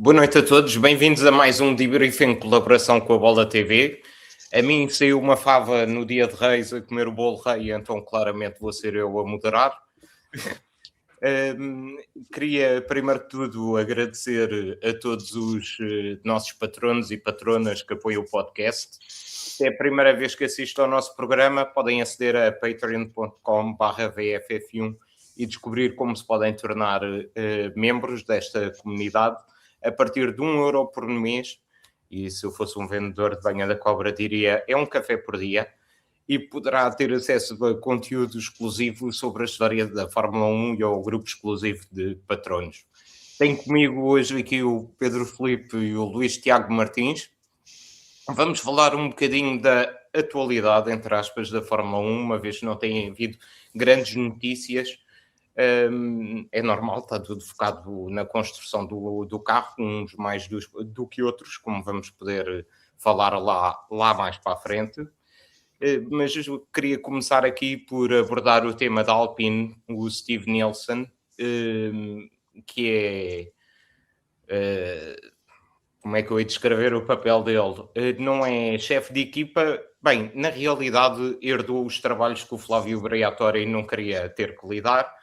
Boa noite a todos, bem-vindos a mais um debriefing em colaboração com a Bola TV. A mim saiu uma fava no dia de Reis a comer o bolo rei, então claramente vou ser eu a moderar. Queria, primeiro de tudo, agradecer a todos os nossos patronos e patronas que apoiam o podcast. Se é a primeira vez que assistem ao nosso programa, podem aceder a patreon.com/vff1 e descobrir como se podem tornar membros desta comunidade a partir de €1 por mês. E se eu fosse um vendedor de banha da cobra, diria é um café por dia. E poderá ter acesso a conteúdo exclusivo sobre a história da Fórmula 1 e ao grupo exclusivo de patronos. Tenho comigo hoje aqui o Pedro Filipe e o Luís Tiago Martins. Vamos falar um bocadinho da atualidade, entre aspas, da Fórmula 1, uma vez que não tem havido grandes notícias. É normal, está tudo focado na construção do carro, uns mais do que outros, como vamos poder falar lá mais para a frente. Mas eu queria começar aqui por abordar o tema da Alpine, o Steve Nielsen, que é... como é que eu ia descrever o papel dele? Não é chefe de equipa, bem, na realidade herdou os trabalhos que o Flávio Briatore não queria ter que lidar,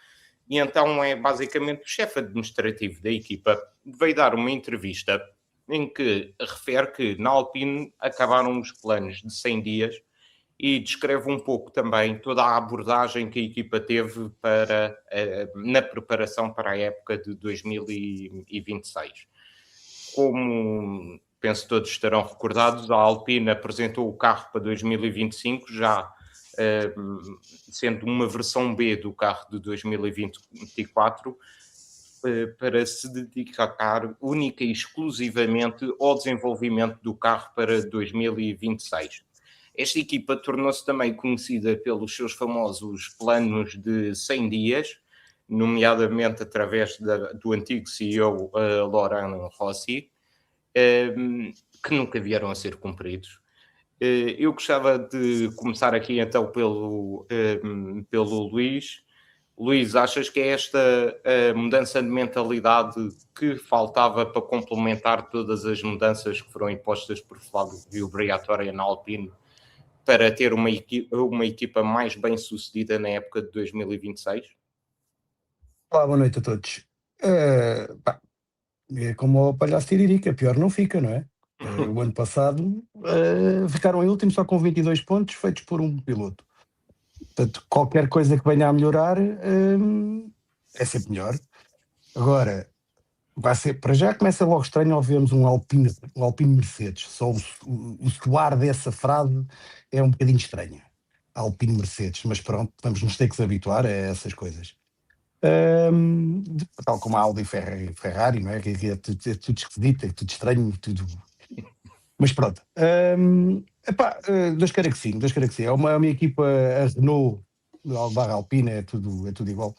e então é basicamente o chefe administrativo da equipa. Veio dar uma entrevista em que refere que na Alpine acabaram os planos de 100 dias e descreve um pouco também toda a abordagem que a equipa teve na preparação para a época de 2026. Como penso todos estarão recordados, a Alpine apresentou o carro para 2025, já sendo uma versão B do carro de 2024, para se dedicar única e exclusivamente ao desenvolvimento do carro para 2026. Esta equipa tornou-se também conhecida pelos seus famosos planos de 100 dias, nomeadamente através do antigo CEO Laurent Rossi, que nunca vieram a ser cumpridos. Eu gostava de começar aqui então pelo Luís. Luís, achas que é esta mudança de mentalidade que faltava para complementar todas as mudanças que foram impostas por Flávio Briatore na Alpine para ter uma equipa mais bem sucedida na época de 2026? Olá, boa noite a todos. É como o palhaço Tiririca, pior não fica, não é? O ano passado ficaram em último só com 22 pontos feitos por um piloto. Portanto, qualquer coisa que venha a melhorar é sempre melhor. Agora, vai ser, para já começa logo estranho ao vermos um Alpine Mercedes. Só o soar dessa frase é um bocadinho estranho. Alpine Mercedes, mas pronto, vamos nos ter que se habituar a essas coisas. Tal como a Audi e Ferrari, não é? Que é tudo esquisito, é tudo estranho, tudo. Mas pronto. Deus queira que sim, Deus queira que sim. É uma equipa, a Renault, barra Alpine, é tudo igual.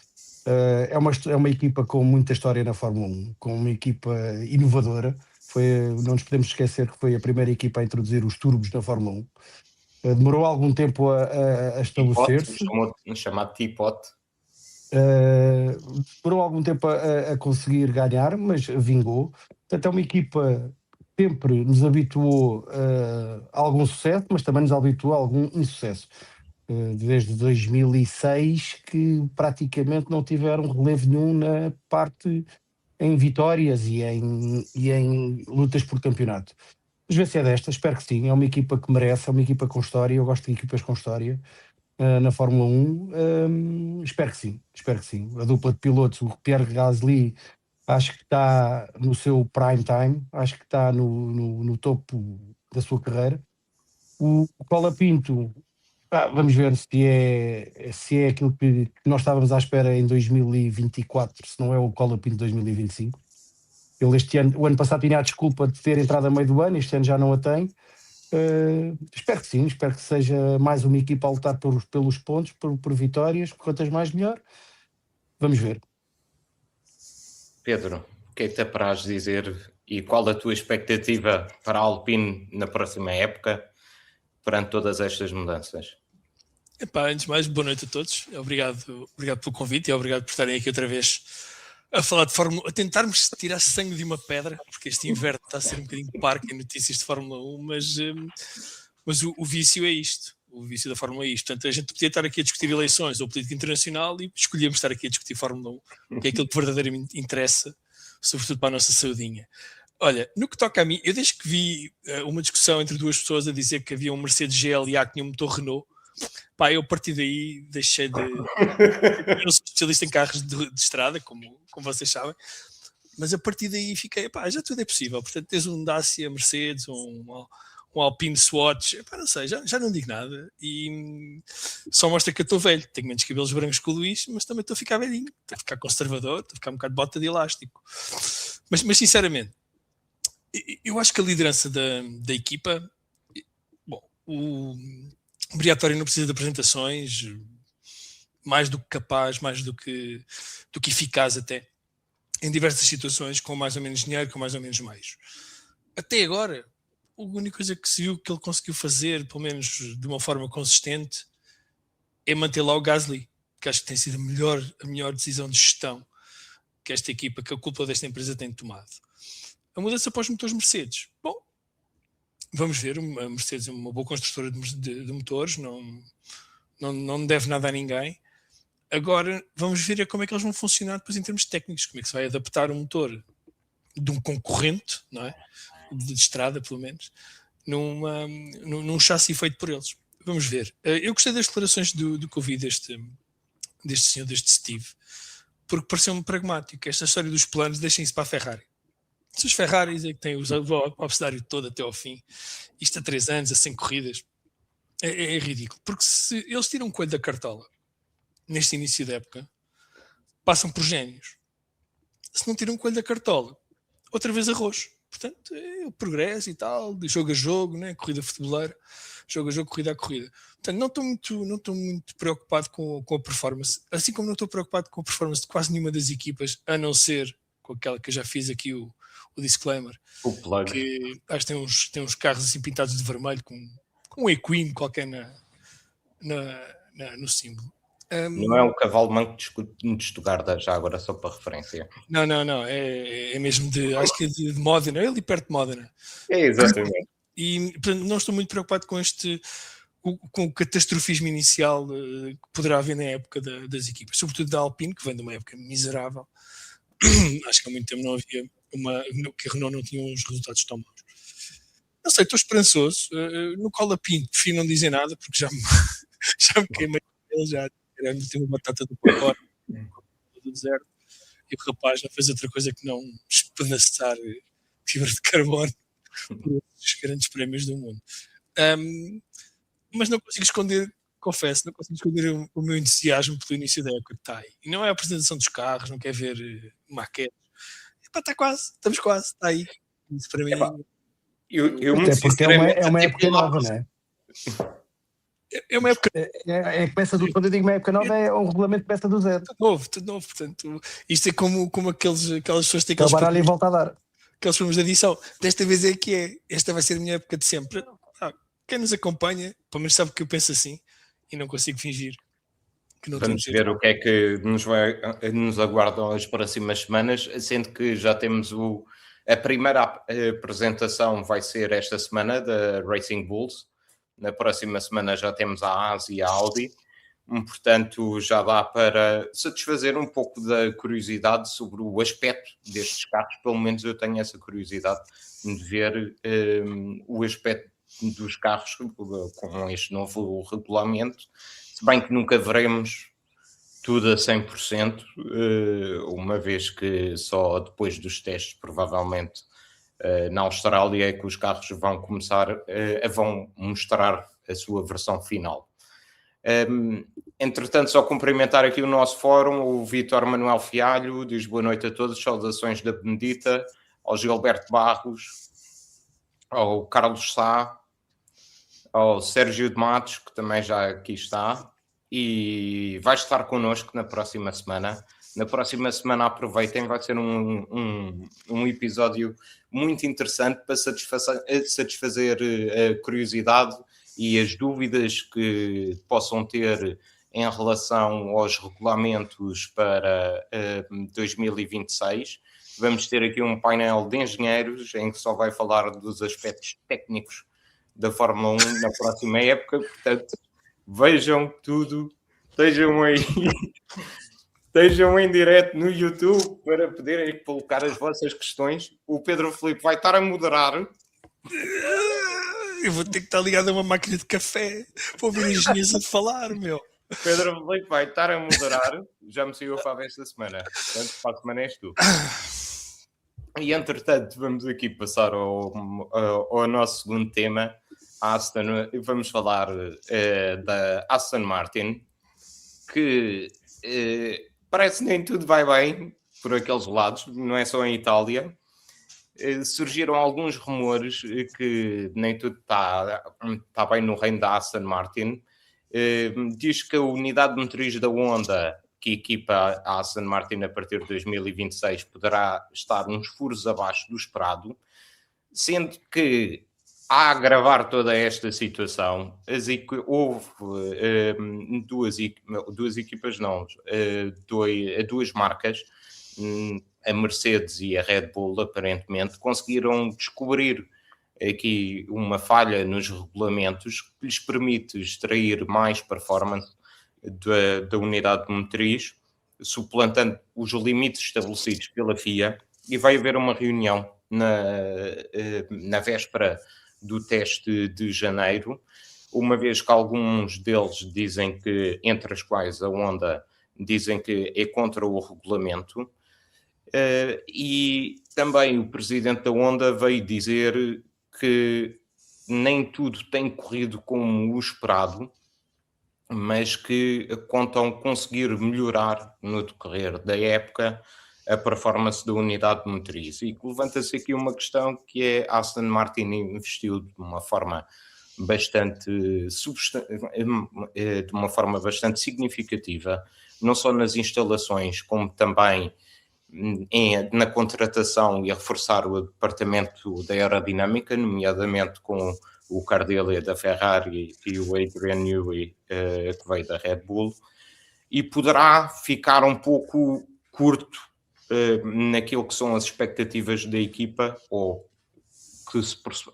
É uma equipa com muita história na Fórmula 1, com uma equipa inovadora. Não nos podemos esquecer que foi a primeira equipa a introduzir os turbos na Fórmula 1. Demorou algum tempo a estabelecer-se. Chamado Teapot. Demorou algum tempo a conseguir ganhar, mas vingou. Portanto, é uma equipa que sempre nos habituou a algum sucesso, mas também nos habituou a algum insucesso. Desde 2006 que praticamente não tiveram relevo nenhum na parte em vitórias e em lutas por campeonato. Mas vê se é desta, espero que sim. É uma equipa que merece, é uma equipa com história. Eu gosto de equipas com história na Fórmula 1. Espero que sim. A dupla de pilotos, o Pierre Gasly, acho que está no seu prime time, acho que está no topo da sua carreira. O Colapinto, vamos ver se é aquilo que nós estávamos à espera em 2024, se não é o Colapinto de 2025. Ele o ano passado tinha a desculpa de ter entrado a meio do ano, este ano já não a tem. Espero que sim, espero que seja mais uma equipa a lutar pelos pontos, por vitórias, quantas mais melhor. Vamos ver. Pedro, o que é que te apraz dizer e qual a tua expectativa para a Alpine na próxima época perante todas estas mudanças? Antes de mais, boa noite a todos. Obrigado pelo convite e obrigado por estarem aqui outra vez a falar de Fórmula 1, a tentarmos tirar sangue de uma pedra, porque este inverno está a ser um bocadinho parque em notícias de Fórmula 1, mas o vício é isto. O vício da Fórmula 1 é isto. Portanto, a gente podia estar aqui a discutir eleições ou política internacional e escolhíamos estar aqui a discutir Fórmula 1, que é aquilo que verdadeiramente interessa, sobretudo para a nossa saudinha. Olha, no que toca a mim, eu desde que vi uma discussão entre duas pessoas a dizer que havia um Mercedes GLA que tinha um motor Renault, pá, eu a partir daí deixei de... Eu não sou especialista em carros de estrada, como vocês sabem, mas a partir daí fiquei, pá, já tudo é possível. Portanto, tens um Dacia Mercedes, um Alpine Swatch, pá, não sei, já não digo nada. E só mostra que eu estou velho. Tenho menos cabelos brancos que o Luís, mas também estou a ficar velhinho. Estou a ficar conservador, estou a ficar um bocado de bota de elástico. Mas sinceramente, eu acho que a liderança da equipa... Bom, o Briatore não precisa de apresentações, mais do que capaz, mais do que eficaz até, em diversas situações, com mais ou menos dinheiro, com mais ou menos meios. Até agora, a única coisa que se viu que ele conseguiu fazer, pelo menos de uma forma consistente, é manter lá o Gasly, que acho que tem sido a melhor decisão de gestão que esta equipa, que a culpa desta empresa tem tomado. A mudança para os motores Mercedes. Bom, vamos ver, a Mercedes é uma boa construtora de motores, não deve nada a ninguém. Agora, vamos ver como é que eles vão funcionar depois em termos técnicos, como é que se vai adaptar o motor de um concorrente, não é? De estrada, pelo menos, num chassi feito por eles. Vamos ver. Eu gostei das declarações do que ouvi deste senhor, deste Steve, porque pareceu-me pragmático. Esta história dos planos, deixem isso para a Ferrari. Se os Ferraris é que têm o abecedário todo até ao fim, isto há 3 anos, a 100 corridas, é ridículo. Porque se eles tiram um coelho da cartola neste início da época, passam por génios. Se não tiram um coelho da cartola, outra vez arroz. Portanto, é o progresso e tal, de jogo a jogo, né? Corrida futeboleira, jogo a jogo, corrida a corrida. Portanto, não estou muito preocupado com a performance, assim como não estou preocupado com a performance de quase nenhuma das equipas, a não ser com aquela que eu já fiz aqui o disclaimer, que acho que tem uns carros assim pintados de vermelho com um equino qualquer no símbolo. Não é o cavalo manco de Stuttgart, já agora só para referência. Não, é mesmo acho que é de Módena, é ali perto de Módena. É, exatamente. E portanto, não estou muito preocupado com com o catastrofismo inicial que poderá haver na época das equipas, sobretudo da Alpine, que vem de uma época miserável. Acho que há muito tempo não havia que a Renault não tinha uns resultados tão maus. Não sei, estou esperançoso. No Colapinto, prefiro não dizer nada, porque já me queimei ele, já tem uma batata do pacote do deserto, e o rapaz não fez outra coisa que não espedaçar fibra de carbono dos grandes prémios do mundo. Mas não consigo esconder, confesso, não consigo esconder o meu entusiasmo pelo início da época que está aí. E não é a apresentação dos carros, não quer ver maquetes. Está quase, estamos quase, está aí. Isso para mim... Eu Até porque é uma época nova, não é? É uma época... Começa quando eu digo uma época nova, é um regulamento que começa do zero. Tudo novo, portanto, isto é como aquelas pessoas têm aqueles baralho e volta a dar. Aqueles filmes de edição. Desta vez é que é. Esta vai ser a minha época de sempre. Quem nos acompanha, pelo menos sabe que eu penso assim e não consigo fingir que não. Vamos ver o que é que nos aguardam as próximas semanas, sendo que já temos a primeira apresentação vai ser esta semana da Racing Bulls. Na próxima semana já temos a Haas e a Audi. Portanto, já dá para satisfazer um pouco da curiosidade sobre o aspecto destes carros. Pelo menos eu tenho essa curiosidade de ver o aspecto dos carros com este novo regulamento. Se bem que nunca veremos tudo a 100%, uma vez que só depois dos testes, provavelmente, na Austrália, é que os carros vão começar vão mostrar a sua versão final. Entretanto, só cumprimentar aqui o nosso fórum, o Vítor Manuel Fialho diz boa noite a todos, saudações da Benedita, ao Gilberto Barros, ao Carlos Sá, ao Sérgio de Matos, que também já aqui está, e vai estar connosco na próxima semana. Na próxima semana, aproveitem, vai ser um episódio muito interessante para satisfazer a curiosidade e as dúvidas que possam ter em relação aos regulamentos para 2026. Vamos ter aqui um painel de engenheiros em que só vai falar dos aspectos técnicos da Fórmula 1 na próxima época. Portanto, vejam tudo, estejam aí, estejam em direto no YouTube para poderem colocar as vossas questões. O Pedro Filipe vai estar a moderar. Eu vou ter que estar ligado a uma máquina de café para ouvir engenheiros a falar, meu. O Pedro Filipe vai estar a moderar. Já me saiu a fava esta semana. Portanto, para a semana és tu. E, entretanto, vamos aqui passar ao nosso segundo tema. Vamos falar da Aston Martin, que parece que nem tudo vai bem por aqueles lados, não é só em Itália. Surgiram alguns rumores que nem tudo está bem no reino da Aston Martin. Diz que a unidade motriz da Honda, que equipa a Aston Martin a partir de 2026, poderá estar uns furos abaixo do esperado, sendo que, a agravar toda esta situação, houve duas marcas, a Mercedes e a Red Bull, aparentemente, conseguiram descobrir aqui uma falha nos regulamentos que lhes permite extrair mais performance da unidade motriz, suplantando os limites estabelecidos pela FIA, e vai haver uma reunião na véspera do teste de janeiro, uma vez que alguns deles dizem que, entre as quais a Honda, dizem que é contra o regulamento, e também o presidente da Honda veio dizer que nem tudo tem corrido como o esperado, mas que contam conseguir melhorar no decorrer da época a performance da unidade motriz. E levanta-se aqui uma questão que é a Aston Martin investiu de uma forma bastante significativa, não só nas instalações, como também na contratação e a reforçar o departamento da aerodinâmica, nomeadamente com o Cardelli da Ferrari e o Adrian Newey, que veio da Red Bull, e poderá ficar um pouco curto naquilo que são as expectativas da equipa, ou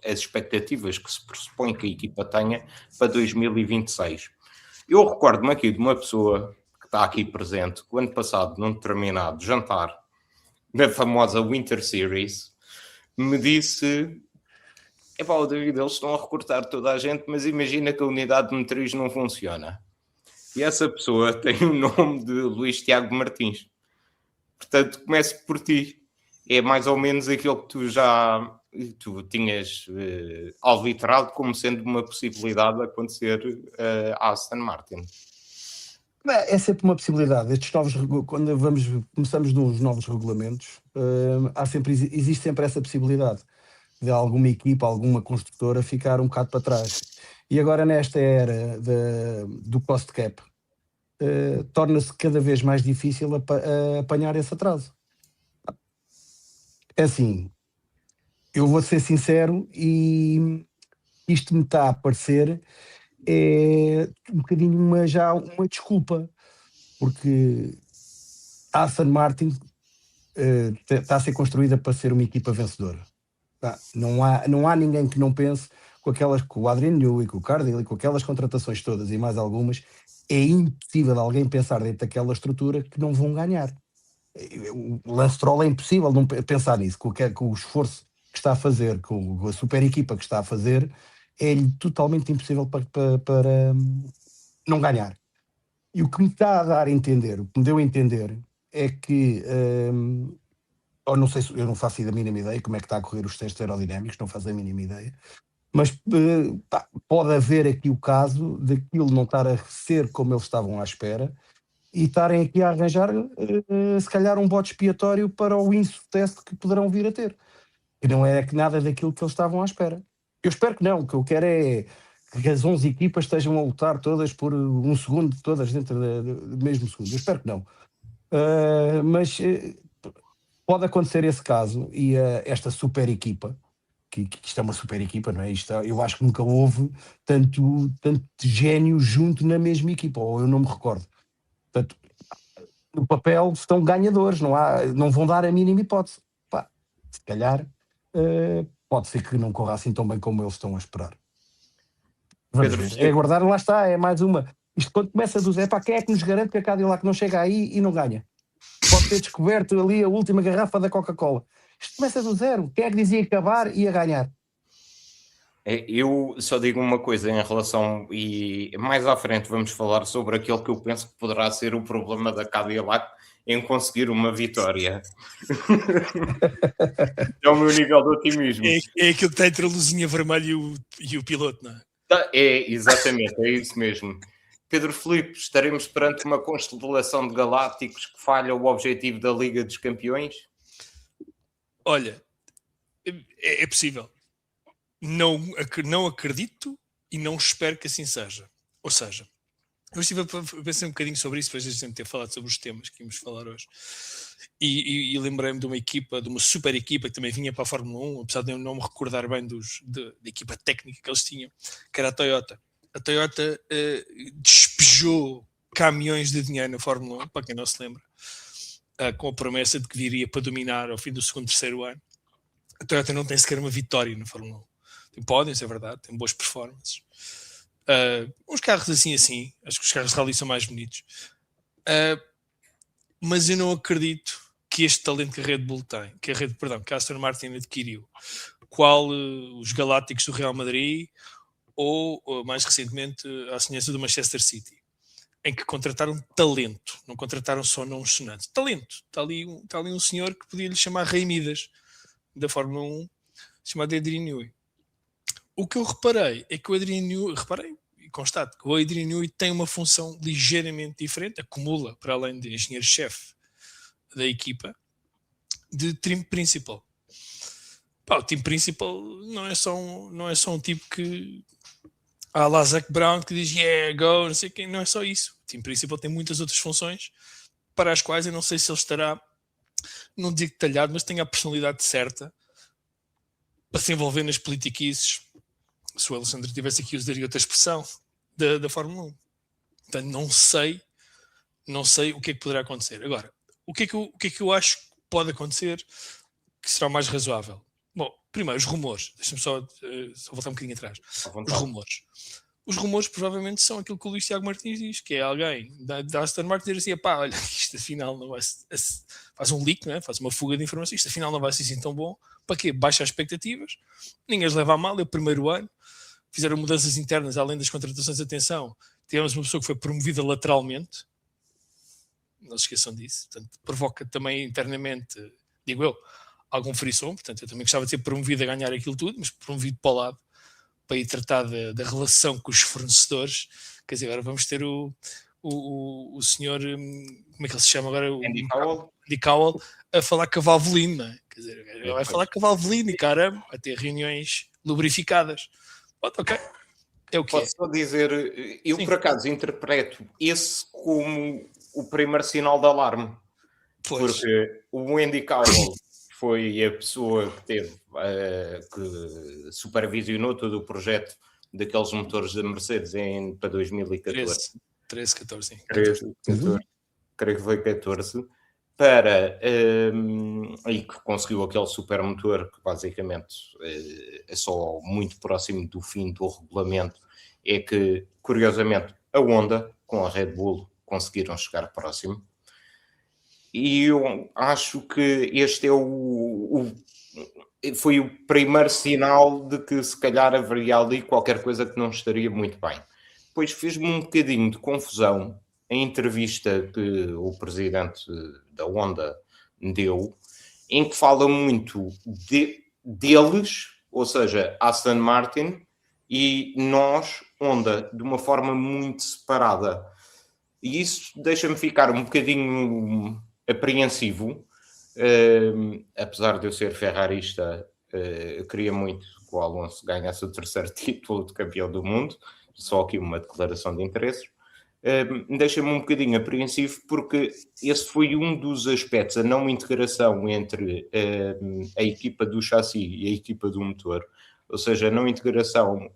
as expectativas que se pressupõe que a equipa tenha para 2026. Eu recordo-me aqui de uma pessoa que está aqui presente, que o ano passado, num determinado jantar da famosa Winter Series, me disse: o David, eles estão a recortar toda a gente, mas imagina que a unidade motriz não funciona. E essa pessoa tem o nome de Luís Tiago Martins. Portanto, começo por ti. É mais ou menos aquilo que tu tinhas alvitrado como sendo uma possibilidade de acontecer à Aston Martin. É sempre uma possibilidade. Quando começamos nos novos regulamentos, existe sempre essa possibilidade de alguma equipa, alguma construtora ficar um bocado para trás. E agora, nesta era do cost cap, torna-se cada vez mais difícil apanhar esse atraso. É assim, eu vou ser sincero, e isto me está a parecer um bocadinho já uma desculpa, porque a Aston Martin está a ser construída para ser uma equipa vencedora. Não há ninguém que não pense com o Adrian Newey, com o Cardelli, com aquelas contratações todas e mais algumas. É impossível alguém pensar dentro daquela estrutura que não vão ganhar. O Lance Stroll é impossível não pensar nisso, com o esforço que está a fazer, com a super equipa que está a fazer, é-lhe totalmente impossível para não ganhar. E o que me está a dar a entender, o que me deu a entender, é que, ou não sei, eu não faço a mínima ideia como é que está a correr os testes aerodinâmicos, não faço a mínima ideia, mas pode haver aqui o caso daquilo não estar a ser como eles estavam à espera e estarem aqui a arranjar, se calhar, um bode expiatório para o insucesso que poderão vir a ter. Que não é nada daquilo que eles estavam à espera. Eu espero que não. O que eu quero é que as 11 equipas estejam a lutar todas por um segundo, todas dentro do mesmo segundo. Eu espero que não. Mas pode acontecer esse caso e esta super equipa que isto é uma super equipa, não é? Eu acho que nunca houve tanto gênio junto na mesma equipa, ou eu não me recordo. Portanto, no papel estão ganhadores, não vão dar a mínima hipótese. Pá, se calhar pode ser que não corra assim tão bem como eles estão a esperar. Vamos Pedro ver. É Filipe, aguardar, lá está, é mais uma. Isto quando começa do Zé, pá, quem é que nos garante que a Cadillac não chega aí e não ganha? Pode ter descoberto ali a última garrafa da Coca-Cola. Isto começa do zero. Quem é que dizia acabar e a ganhar? eu só digo uma coisa em relação, e mais à frente vamos falar sobre aquele que eu penso que poderá ser o problema da Cadillac em conseguir uma vitória. É o meu nível de otimismo. É aquilo que está entre a luzinha vermelha e o piloto, não é? É, exatamente, é isso mesmo. Pedro Filipe, estaremos perante uma constelação de galácticos que falha o objetivo da Liga dos Campeões? Olha, é possível. Não acredito e não espero que assim seja. Ou seja, eu estive a pensar um bocadinho sobre isso, depois de a gente ter falado sobre os temas que íamos falar hoje. E lembrei-me de uma equipa, de uma super equipa que também vinha para a Fórmula 1, apesar de eu não me recordar bem da equipa técnica que eles tinham, que era a Toyota. A Toyota despejou caminhões de dinheiro na Fórmula 1, para quem não se lembra, com a promessa de que viria para dominar ao fim do segundo, terceiro ano. A Toyota não tem sequer uma vitória na Fórmula 1. Tem pódios, é verdade, tem boas performances. Uns carros assim, acho que os carros de rally são mais bonitos. Mas eu não acredito que este talento que a Red Bull tem, que a Aston Martin adquiriu, qual os Galácticos do Real Madrid ou mais recentemente a semelhança do Manchester City, em que contrataram talento, não contrataram só nomes sonantes. Talento. Está ali um senhor que podia lhe chamar Rei Midas da Fórmula 1, chamado Adrian Newey. O que eu reparei é que o Adrian Newey, e constato que o Adrian Newey tem uma função ligeiramente diferente, acumula, para além de engenheiro-chefe da equipa, de team principal. O team principal não é só um tipo que há lá Zac Brown que diz yeah, go, não sei quem, não é só isso. O team principal tem muitas outras funções para as quais eu não sei se ele estará, não digo detalhado, mas tem a personalidade certa para se envolver nas politiquices. Se o Alexandre tivesse aqui, usaria outra expressão da Fórmula 1. Portanto, não sei o que é que poderá acontecer. Agora, o que é que eu acho que pode acontecer que será mais razoável? Bom, primeiro, os rumores. Deixa-me só voltar um bocadinho atrás. Os rumores provavelmente são aquilo que o Luís Tiago Martins diz, que é alguém da Aston Martin dizer assim, olha, isto afinal não vai ser, faz um leak, né? Faz uma fuga de informação, isto afinal não vai ser assim tão bom. Para quê? Baixa as expectativas, ninguém as leva a mal, é o primeiro ano, fizeram mudanças internas, além das contratações de atenção, tivemos uma pessoa que foi promovida lateralmente, não se esqueçam disso, portanto, provoca também internamente, digo eu, algum frisson, portanto, eu também gostava de ser promovido a ganhar aquilo tudo, mas promovido para o lado, para ir tratar da relação com os fornecedores. Quer dizer, agora vamos ter o senhor, como é que ele se chama agora? Andy Cowell, a falar com a Valvoline, não é? Quer dizer, ele vai falar com a Valvoline, caramba, a ter reuniões lubrificadas. Ok, é o que Posso só dizer, eu por acaso interpreto esse como o primeiro sinal de alarme. Pois. Porque o Andy Cowell foi a pessoa que teve, que supervisionou todo o projeto daqueles motores da Mercedes para 2014. 13, 14, sim. 13, 14, creio que foi 14. E que conseguiu aquele supermotor que basicamente é só muito próximo do fim do regulamento. É que, curiosamente, a Honda com a Red Bull conseguiram chegar próximo. E eu acho que este foi o primeiro sinal de que se calhar haveria ali qualquer coisa que não estaria muito bem. Depois fez-me um bocadinho de confusão a entrevista que o presidente da Honda deu, em que fala muito deles, ou seja, Aston Martin, e nós, Honda, de uma forma muito separada. E isso deixa-me ficar um bocadinho apreensivo, apesar de eu ser ferrarista, eu queria muito que o Alonso ganhasse o terceiro título de campeão do mundo, só aqui uma declaração de interesses, deixa-me um bocadinho apreensivo, porque esse foi um dos aspectos, a não integração entre a equipa do chassi e a equipa do motor, ou seja, a não integração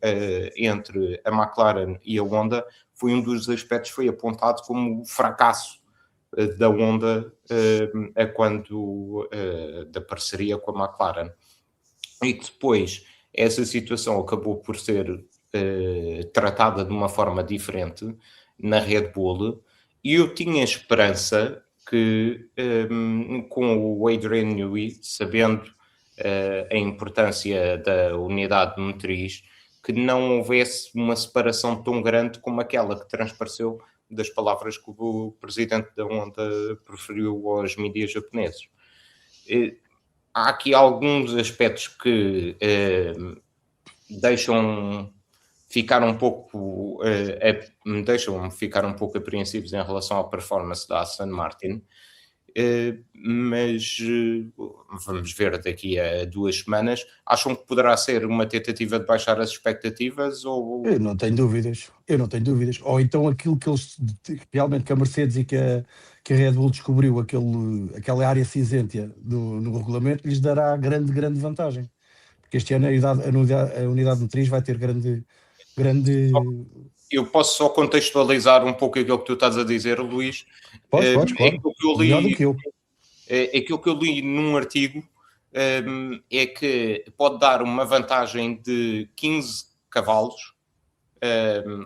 entre a McLaren e a Honda, foi um dos aspectos que foi apontado como fracasso da Honda da parceria com a McLaren. E que depois essa situação acabou por ser tratada de uma forma diferente na Red Bull, e eu tinha esperança que com o Adrian Newey, sabendo a importância da unidade motriz, que não houvesse uma separação tão grande como aquela que transpareceu das palavras que o presidente da Honda preferiu aos mídias japoneses. Há aqui alguns aspectos que deixam-me ficar um pouco apreensivos em relação à performance da Aston Martin, mas vamos ver daqui a 2 semanas. Acham que poderá ser uma tentativa de baixar as expectativas? Ou... Eu não tenho dúvidas. Ou então aquilo que eles realmente, que a Mercedes e que a Red Bull descobriu, aquela área cinzenta no regulamento, lhes dará grande vantagem. Porque este ano a unidade motriz vai ter grande. Eu posso só contextualizar um pouco aquilo que tu estás a dizer, Luís. Podes, claro. Melhor do que eu. Aquilo que eu li num artigo é que pode dar uma vantagem de 15 cavalos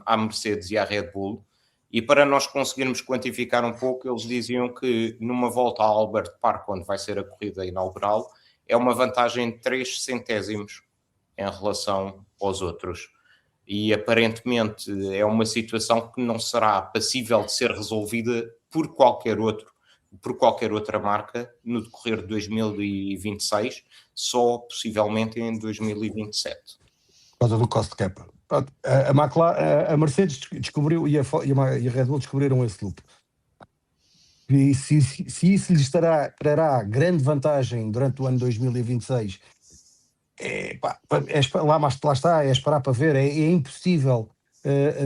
à Mercedes e à Red Bull, e para nós conseguirmos quantificar um pouco, eles diziam que numa volta a Albert Park, onde vai ser a corrida inaugural, é uma vantagem de 3 centésimos em relação aos outros. E aparentemente é uma situação que não será passível de ser resolvida por qualquer outra marca no decorrer de 2026, só possivelmente em 2027. Por causa do cost cap. A Mercedes descobriu e a Red Bull descobriram esse loop. E se isso lhes trará grande vantagem durante o ano 2026, lá está, é esperar para ver. É impossível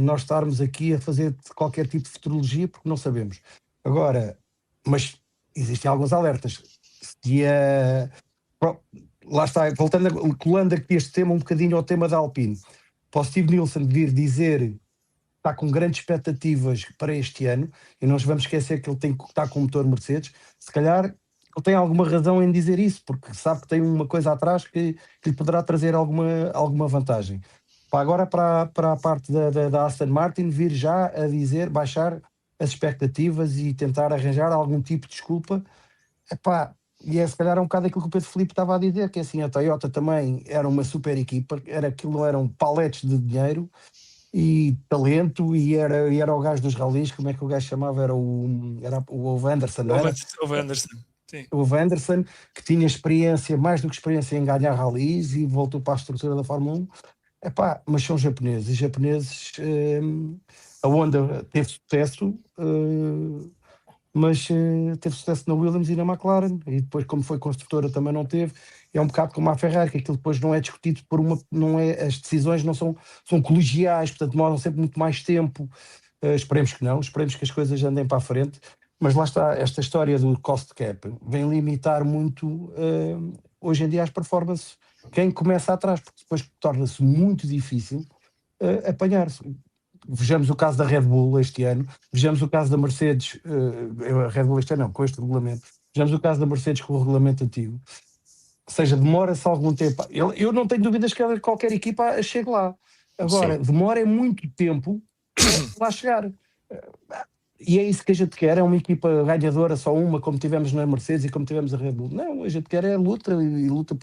nós estarmos aqui a fazer qualquer tipo de futurologia, porque não sabemos. Agora, mas existem alguns alertas. Lá está, colando aqui este tema um bocadinho ao tema da Alpine. Para o Steve Nielsen vir dizer está com grandes expectativas para este ano, e nós vamos esquecer que ele está com o motor Mercedes, se calhar ele tem alguma razão em dizer isso, porque sabe que tem uma coisa atrás que lhe poderá trazer alguma vantagem. Agora para a parte da Aston Martin, vir já a dizer, baixar as expectativas e tentar arranjar algum tipo de desculpa, e se calhar é um bocado aquilo que o Pedro Filipe estava a dizer, que assim, a Toyota também era uma super equipa, aquilo eram paletes de dinheiro e talento, e era o gajo dos ralis, como é que o gajo chamava? Era o Vanderson, não era? O Vanderson, sim. O Vanderson, que tinha experiência, mais do que experiência em ganhar ralis, e voltou para a estrutura da Fórmula 1. Mas são japoneses, e japoneses, a Honda teve sucesso, mas teve sucesso na Williams e na McLaren, e depois, como foi construtora, também não teve. É um bocado como a Ferrari, que aquilo depois não é discutido as decisões não são colegiais, portanto demoram sempre muito mais tempo. Esperemos que não, esperemos que as coisas andem para a frente, mas lá está, esta história do cost cap vem limitar muito hoje em dia as performances, quem começa atrás, porque depois torna-se muito difícil apanhar-se. Vejamos o caso da Red Bull este ano, vejamos o caso da Mercedes, a Red Bull este ano não, com este regulamento, vejamos o caso da Mercedes com o regulamento antigo. Ou seja, demora-se algum tempo. Eu não tenho dúvidas que qualquer equipa chegue lá. Agora, sim, demora muito tempo para lá chegar. E é isso que a gente quer, é uma equipa ganhadora, só uma, como tivemos na Mercedes e como tivemos a Red Bull. Não, a gente quer é luta, e luta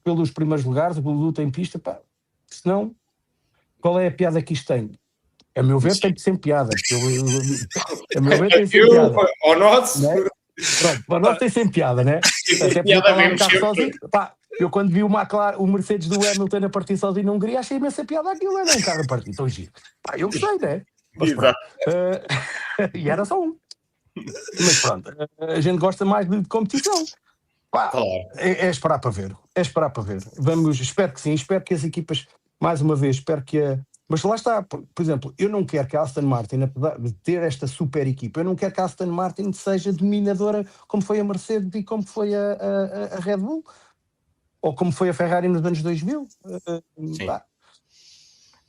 pelos primeiros lugares, pela luta em pista. Senão, qual é a piada que isto tem? A meu ver, tem sempre piada. A meu ver, tem sempre piada. Ao nosso... Pronto, para nós tem sempre piada, né? Até porque um carro sozinho. Eu quando vi o Mercedes do Hamilton a partir sozinho na Hungria, achei imensa piada aquilo, era um carro a partir tão giro. Eu gostei, né? Exato. E era só um. Mas pronto, a gente gosta mais de competição. Claro. É esperar para ver. Espero que sim, espero que as equipas, mais uma vez, espero que Mas lá está, por exemplo, eu não quero que a Aston Martin, apesar de ter esta super equipa, eu não quero que a Aston Martin seja dominadora como foi a Mercedes e como foi a Red Bull, ou como foi a Ferrari nos anos 2000. Sim. Pá,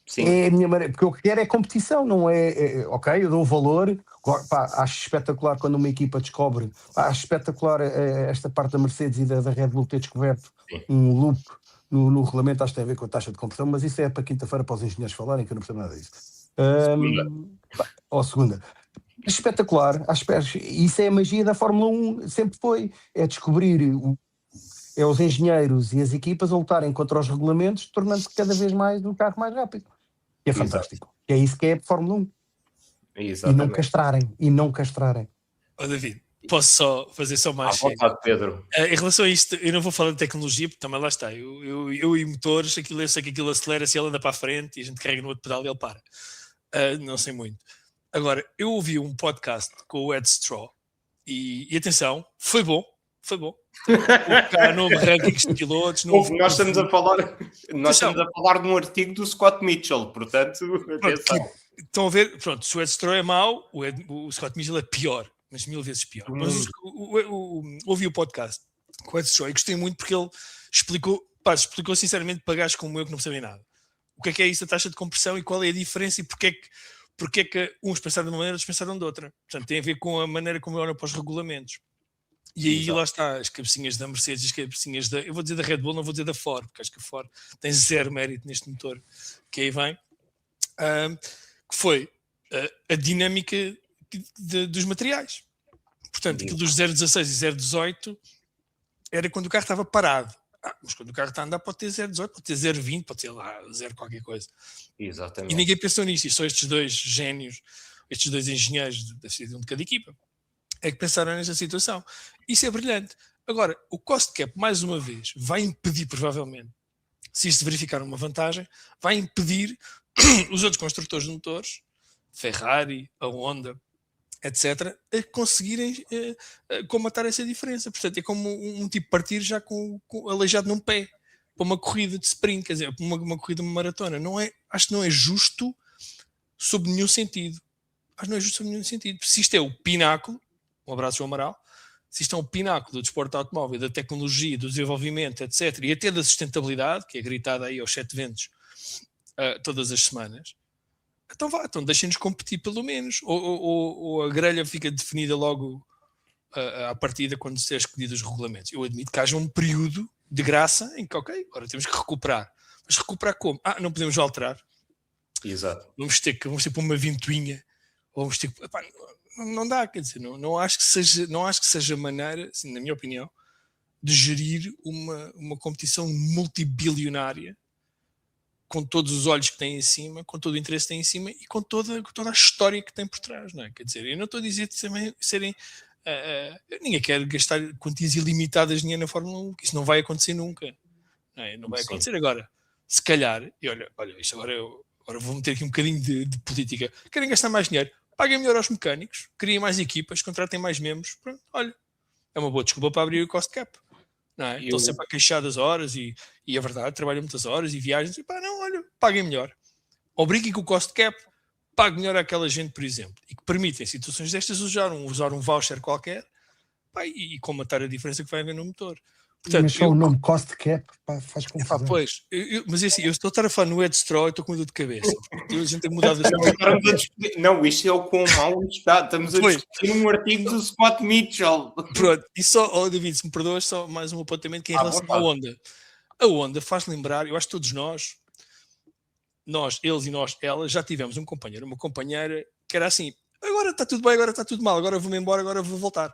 Sim. é a minha maneira, porque eu quero é competição, não ok, eu dou valor, pá, acho espetacular quando uma equipa descobre, pá, acho espetacular esta parte da Mercedes e da Red Bull ter descoberto Sim. um loop no regulamento, acho que tem a ver com a taxa de compressão, mas isso é para quinta-feira para os engenheiros falarem, que eu não percebo nada disso. Ou segunda. Espetacular, isso é a magia da Fórmula 1, sempre foi, é descobrir os engenheiros e as equipas a lutarem contra os regulamentos, tornando-se cada vez mais um carro mais rápido. E é Exato. fantástico. É isso que é a Fórmula 1. Exatamente. E não castrarem. David, posso só fazer só mais? À vontade, Pedro. Em relação a isto, eu não vou falar de tecnologia, porque também lá está. Eu e motores, eu sei que aquilo acelera-se, ele anda para a frente e a gente carrega no outro pedal e ele para. Não sei muito. Agora, eu ouvi um podcast com o Ed Straw e atenção, foi bom. Cá no rankings de pilotos. Nós estamos a falar de um artigo do Scott Mitchell, portanto, atenção. Estão a ver, pronto, se o Ed Straw é mau, o Scott Mitchell é pior, mas 1000 vezes pior. Mas ouvi o podcast com o Ed Straw e gostei muito porque ele explicou sinceramente para gajos como eu que não percebem nada. O que é isso da taxa de compressão e qual é a diferença e porque é que uns pensaram de uma maneira e outros pensaram de outra. Portanto, tem a ver com a maneira como olham para os regulamentos. E aí lá está, as cabecinhas da Mercedes, as cabecinhas eu vou dizer da Red Bull, não vou dizer da Ford, porque acho que a Ford tem zero mérito neste motor que aí vem, que foi a dinâmica dos materiais. Portanto, aquilo dos 0,16 e 0,18 era quando o carro estava parado. Mas quando o carro está a andar pode ter 0,18, pode ter 0,20, pode ter lá 0 qualquer coisa. Exatamente. E ninguém pensou nisso, e só estes dois génios, estes dois engenheiros de cada equipa, é que pensaram nesta situação. Isso é brilhante. Agora, o cost cap, mais uma vez, vai impedir, provavelmente, se isto verificar uma vantagem, vai impedir os outros construtores de motores, Ferrari, a Honda, etc., a conseguirem comatar essa diferença. Portanto, é como um tipo partir já com aleijado num pé para uma corrida de sprint, quer dizer, para uma corrida de uma maratona. Acho que não é justo sob nenhum sentido. Se isto é o pináculo, um abraço ao Amaral, se isto é um pináculo do desporto automóvel, da tecnologia, do desenvolvimento, etc., e até da sustentabilidade, que é gritada aí aos 7 ventos todas as semanas, então deixem-nos competir pelo menos, ou a grelha fica definida logo à partida quando se é escolhido os regulamentos. Eu admito que haja um período de graça em que, ok, agora temos que recuperar. Mas recuperar como? Não podemos alterar. Exato. Vamos ter para uma ventoinha, ou vamos ter que... Não dá, quer dizer, não acho que seja maneira, assim, na minha opinião, de gerir uma competição multibilionária com todos os olhos que tem em cima, com todo o interesse que tem em cima e com toda a história que tem por trás, não é? Quer dizer, eu não estou a dizer de serem ninguém quer gastar quantias ilimitadas de dinheiro na Fórmula 1, que isso não vai acontecer nunca. Não vai acontecer agora. Se calhar, e olha, isto agora vou meter aqui um bocadinho de política. Querem gastar mais dinheiro? Paguem melhor aos mecânicos, criem mais equipas, contratem mais membros. Pronto, olha, é uma boa desculpa para abrir o cost cap. Não é? Estão sempre a queixar das horas e é verdade, trabalham muitas horas e viagens. E olha, paguem melhor. Obriguem que o cost cap pague melhor àquela gente, por exemplo, e que permitem em situações destas usar um voucher qualquer e comatar a diferença que vai haver no motor. Portanto, mas só o nome cost cap faz confusão. Pois, mas é assim, eu estou a estar a falar no Ed Straw e estou com dor de cabeça. A gente tem mudado Não, isto é o quão mal está. Estamos a discutir um artigo do Scott Mitchell. Pronto, e só, David, se me perdoas, só mais um apontamento que é em relação à Honda. A Honda faz lembrar, eu acho que todos nós, eles e nós, ela, já tivemos uma companheira que era assim, agora está tudo bem, agora está tudo mal, agora vou-me embora, agora vou voltar.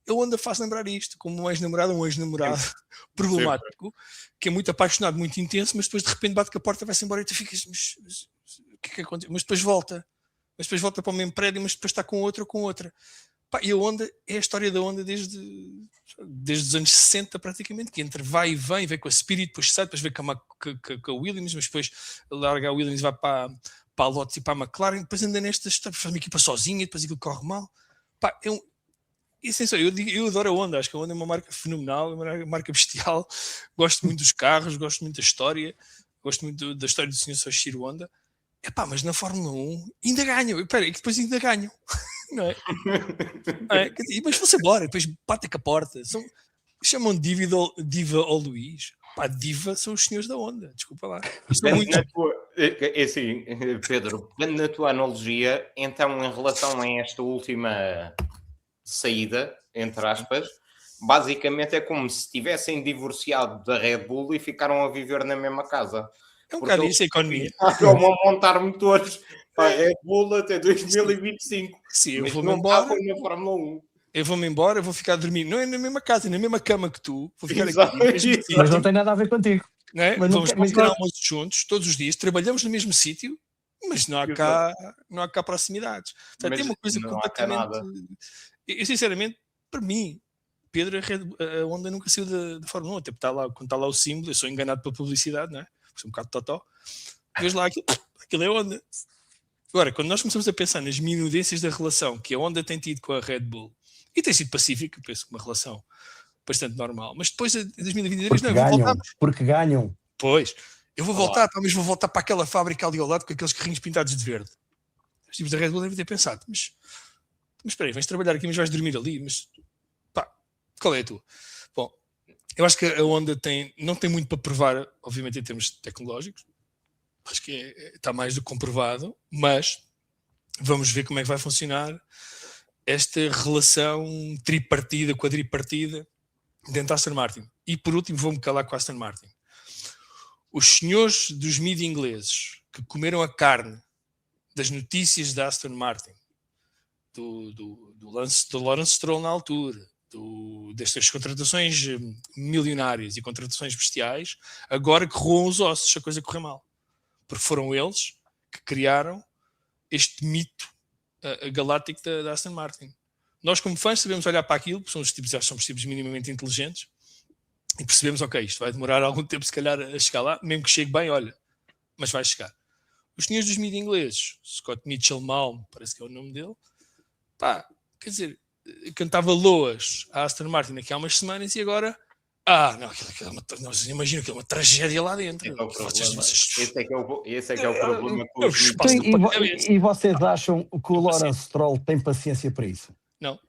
A Honda faz lembrar isto, como um ex-namorado problemático, que é muito apaixonado, muito intenso, mas depois de repente bate com a porta, vai-se embora e tu ficas, mas o que é que aconteceu? Mas depois volta para o mesmo prédio, mas depois está com outra ou com outra. E a Honda é a história da Honda desde os anos 60 praticamente, que entre vai e vem com a Spirit, depois sai, depois vem com a Williams, mas depois larga a Williams e vai para a Lotus e para a McLaren, depois anda nesta história, faz uma equipa sozinha, depois aquilo corre mal. Eu adoro a Honda, acho que a Honda é uma marca fenomenal, é uma marca bestial, gosto muito dos carros, gosto muito da história, gosto muito da história do Sr. Soichiro Honda. mas na Fórmula 1 ainda ganham. Espera, e depois ainda ganham. Não é? Mas vão-se embora, depois batem com a porta. Chamam diva ao Luís. Diva são os senhores da Honda, desculpa lá. Assim, Pedro, na tua analogia, então, em relação a esta última saída, entre aspas, basicamente é como se tivessem divorciado da Red Bull e ficaram a viver na mesma casa. É um bocado isso, a economia. Estão a montar motores para a Red Bull até 2025. Sim, eu mas vou-me não embora. Na Fórmula 1. Eu vou-me embora, vou ficar a dormir. Não é na mesma casa, na mesma cama que tu. Vou ficar Exato, aqui no mesmo sítio. Mas não tem nada a ver contigo. Não é? Mas Vamos mas ter almoços juntos, todos os dias. Trabalhamos no mesmo sítio, mas não há cá proximidades. Portanto, tem uma coisa completamente... Eu, sinceramente, para mim, Pedro, a Honda nunca saiu da Fórmula 1. Até quando está lá o símbolo, eu sou enganado pela publicidade, não é? Sou um bocado totó. Vejo lá aquilo é Honda. Agora, quando nós começamos a pensar nas minudências da relação que a Honda tem tido com a Red Bull, e tem sido pacífica, penso que uma relação bastante normal, mas depois de 2023 eu vou voltar. Porque ganham. Pois, eu vou voltar, mas vou voltar para aquela fábrica ali ao lado com aqueles carrinhos pintados de verde. Os tipos da Red Bull devem ter pensado, mas espera aí, vais trabalhar aqui, mas vais dormir ali, mas qual é a tua? Bom, eu acho que a Honda não tem muito para provar, obviamente em termos tecnológicos, acho que está mais do que comprovado, mas vamos ver como é que vai funcionar esta relação tripartida, quadripartida dentro da Aston Martin. E por último vou-me calar com a Aston Martin. Os senhores dos mídias ingleses que comeram a carne das notícias da Aston Martin, do Lawrence Stroll na altura, destas contratações milionárias e contratações bestiais, agora que roam os ossos se a coisa correr mal. Porque foram eles que criaram este mito galáctico da Aston Martin. Nós, como fãs, sabemos olhar para aquilo, porque somos tipos minimamente inteligentes, e percebemos, ok, isto vai demorar algum tempo, se calhar, a chegar lá, mesmo que chegue bem, olha, mas vai chegar. Os senhores dos mídias ingleses, Scott Mitchell Malm, parece que é o nome dele, quer dizer, cantava loas à Aston Martin aqui há umas semanas e agora... não, nós imaginam que é uma tragédia lá dentro. Esse é que é o problema. E vocês acham que o Lawrence Stroll tem paciência para isso? Não.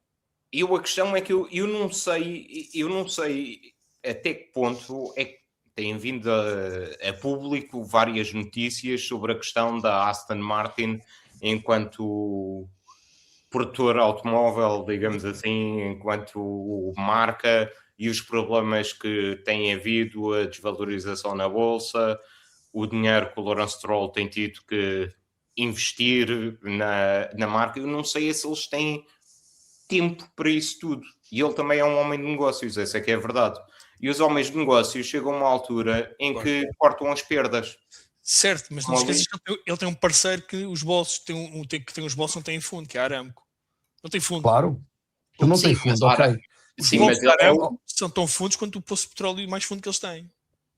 E a questão é que eu não sei até que ponto é que têm vindo a público várias notícias sobre a questão da Aston Martin enquanto produtor automóvel, digamos assim, enquanto marca, e os problemas que têm havido, a desvalorização na bolsa, o dinheiro que o Lawrence Stroll tem tido que investir na marca. Eu não sei se eles têm tempo para isso tudo. E ele também é um homem de negócios, essa é que é a verdade. E os homens de negócios chegam a uma altura em que cortam as perdas. Certo, mas não esqueças que ele tem um parceiro que os bolsos não têm fundo, que é a Aramco. Não tem fundo. Claro. Ele não tem fundo, ok. Os bolsos da Aramco são tão fundos quanto o poço de petróleo mais fundo que eles têm.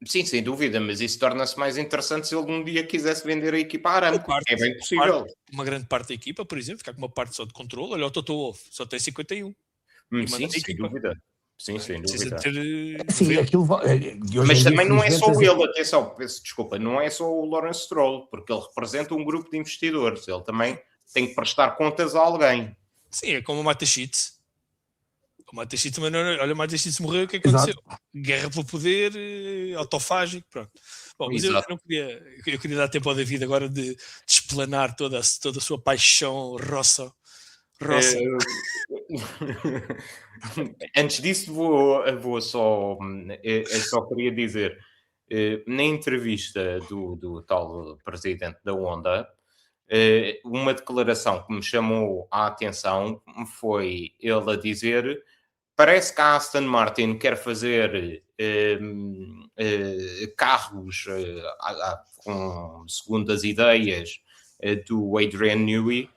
Sim, sem dúvida, mas isso torna-se mais interessante se ele um dia quisesse vender a equipa à Aramco. É bem possível. Uma grande parte da equipa, por exemplo, ficar com uma parte só de controle. Olha, o Toto Wolff só tem 51. Sim, sem dúvida. Sim, sem dúvida. Sim, aquilo mas também não é só ele, atenção, peço desculpa, não é só o Lawrence Stroll, porque ele representa um grupo de investidores. Ele também tem que prestar contas a alguém. Sim, é como o Matachitz. O Matachitz também não... Olha, o Matachitz morreu, o que aconteceu? Exato. Guerra pelo poder, autofágico, pronto. Bom, mas eu queria dar tempo ao David agora de explanar toda a sua paixão roça. Antes disso, vou só queria dizer, na entrevista do tal presidente da Honda, uma declaração que me chamou a atenção foi ele a dizer: parece que a Aston Martin quer fazer carros segundo as ideias do Adrian Newey.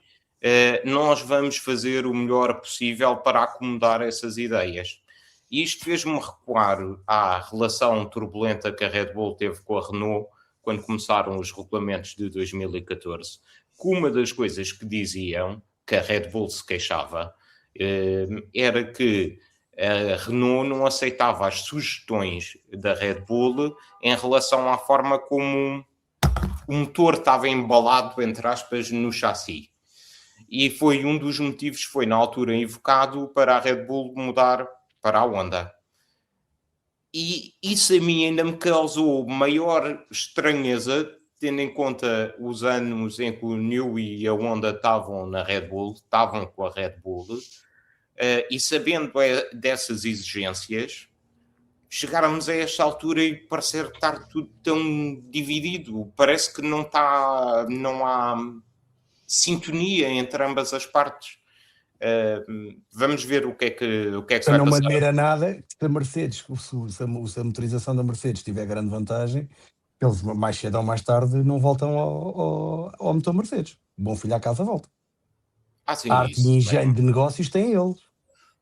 Nós vamos fazer o melhor possível para acomodar essas ideias. E isto fez-me recuar à relação turbulenta que a Red Bull teve com a Renault quando começaram os regulamentos de 2014. Que uma das coisas que diziam, que a Red Bull se queixava, era que a Renault não aceitava as sugestões da Red Bull em relação à forma como o motor estava embalado, entre aspas, no chassi. E foi um dos motivos, foi na altura invocado para a Red Bull mudar para a Honda. E isso a mim ainda me causou maior estranheza, tendo em conta os anos em que o Newey e a Honda estavam na Red Bull, estavam com a Red Bull, e sabendo dessas exigências, chegarmos a esta altura e parecer estar tudo tão dividido. Parece que não há sintonia entre ambas as partes. Vamos ver o que é que se vai Não passar. me admira nada que a Mercedes, se a motorização da Mercedes tiver grande vantagem, eles mais cedo ou mais tarde não voltam ao motor Mercedes. Bom filho à casa volta. Sim, A arte de engenho de negócios tem eles.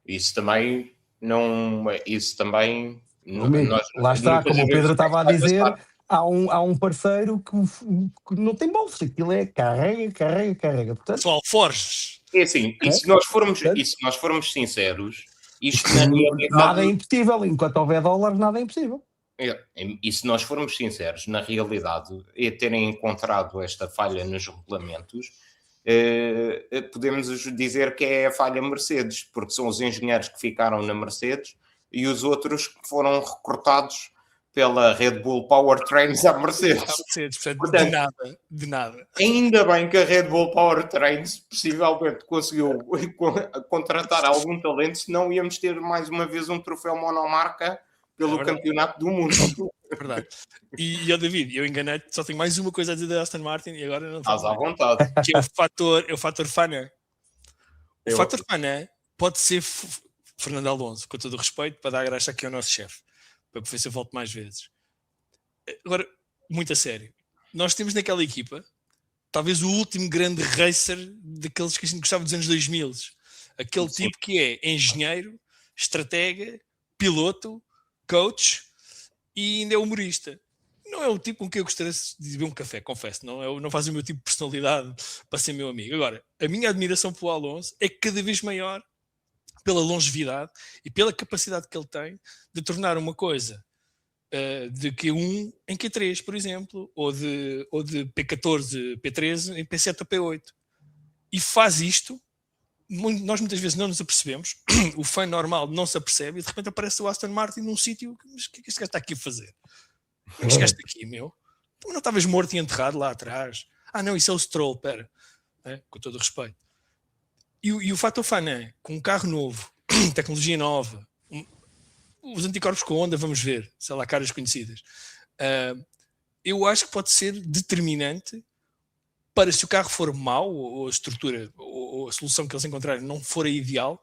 Isso também não... Isso também... Amigo, lá está, como o Pedro estava a dizer, há um parceiro que não tem bolsa. Aquilo é carrega. Portanto, São alforjes. É assim, e se nós formos sinceros, isto na realidade... Nada é impossível. Enquanto houver dólares, nada é impossível. E se nós formos sinceros, na realidade, e terem encontrado esta falha nos regulamentos, podemos dizer que é a falha Mercedes, porque são os engenheiros que ficaram na Mercedes e os outros que foram recrutados pela Red Bull Powertrains à Mercedes. Portanto, de nada. Ainda bem que a Red Bull Powertrains possivelmente conseguiu contratar algum talento, senão íamos ter mais uma vez um troféu monomarca pelo campeonato do mundo. É verdade. E David, eu enganei-te, só tenho mais uma coisa a dizer da Aston Martin e agora não estás à vontade. Que é o fator Fana. O fator Fana pode ser Fernando Alonso, com todo o respeito, para dar graça aqui ao nosso chefe, para ver se eu volto mais vezes. Agora, muito a sério, nós temos naquela equipa talvez o último grande racer daqueles que a gente gostava dos anos 2000. Aquele tipo que é engenheiro, estratega, piloto, coach e ainda é humorista. Não é o tipo com quem eu gostaria de beber um café, confesso. Não faz o meu tipo de personalidade para ser meu amigo. Agora, a minha admiração pelo Alonso é cada vez maior pela longevidade e pela capacidade que ele tem de tornar uma coisa de Q1 em Q3, por exemplo, ou de P14, P13 em P7 ou P8. E faz isto, nós muitas vezes não nos apercebemos, o fã normal não se apercebe e de repente aparece o Aston Martin num sítio, mas o que é que este gajo está aqui a fazer? O que é que chegaste aqui, meu? Tu não estavas morto e enterrado lá atrás? Não, isso é o Stroll, pera. Com todo o respeito. E o fator Fana, com um carro novo, tecnologia nova, os anticorpos com onda, vamos ver, sei lá, caras conhecidas. Eu acho que pode ser determinante para, se o carro for mau, ou a estrutura, ou a solução que eles encontrarem não for a ideal,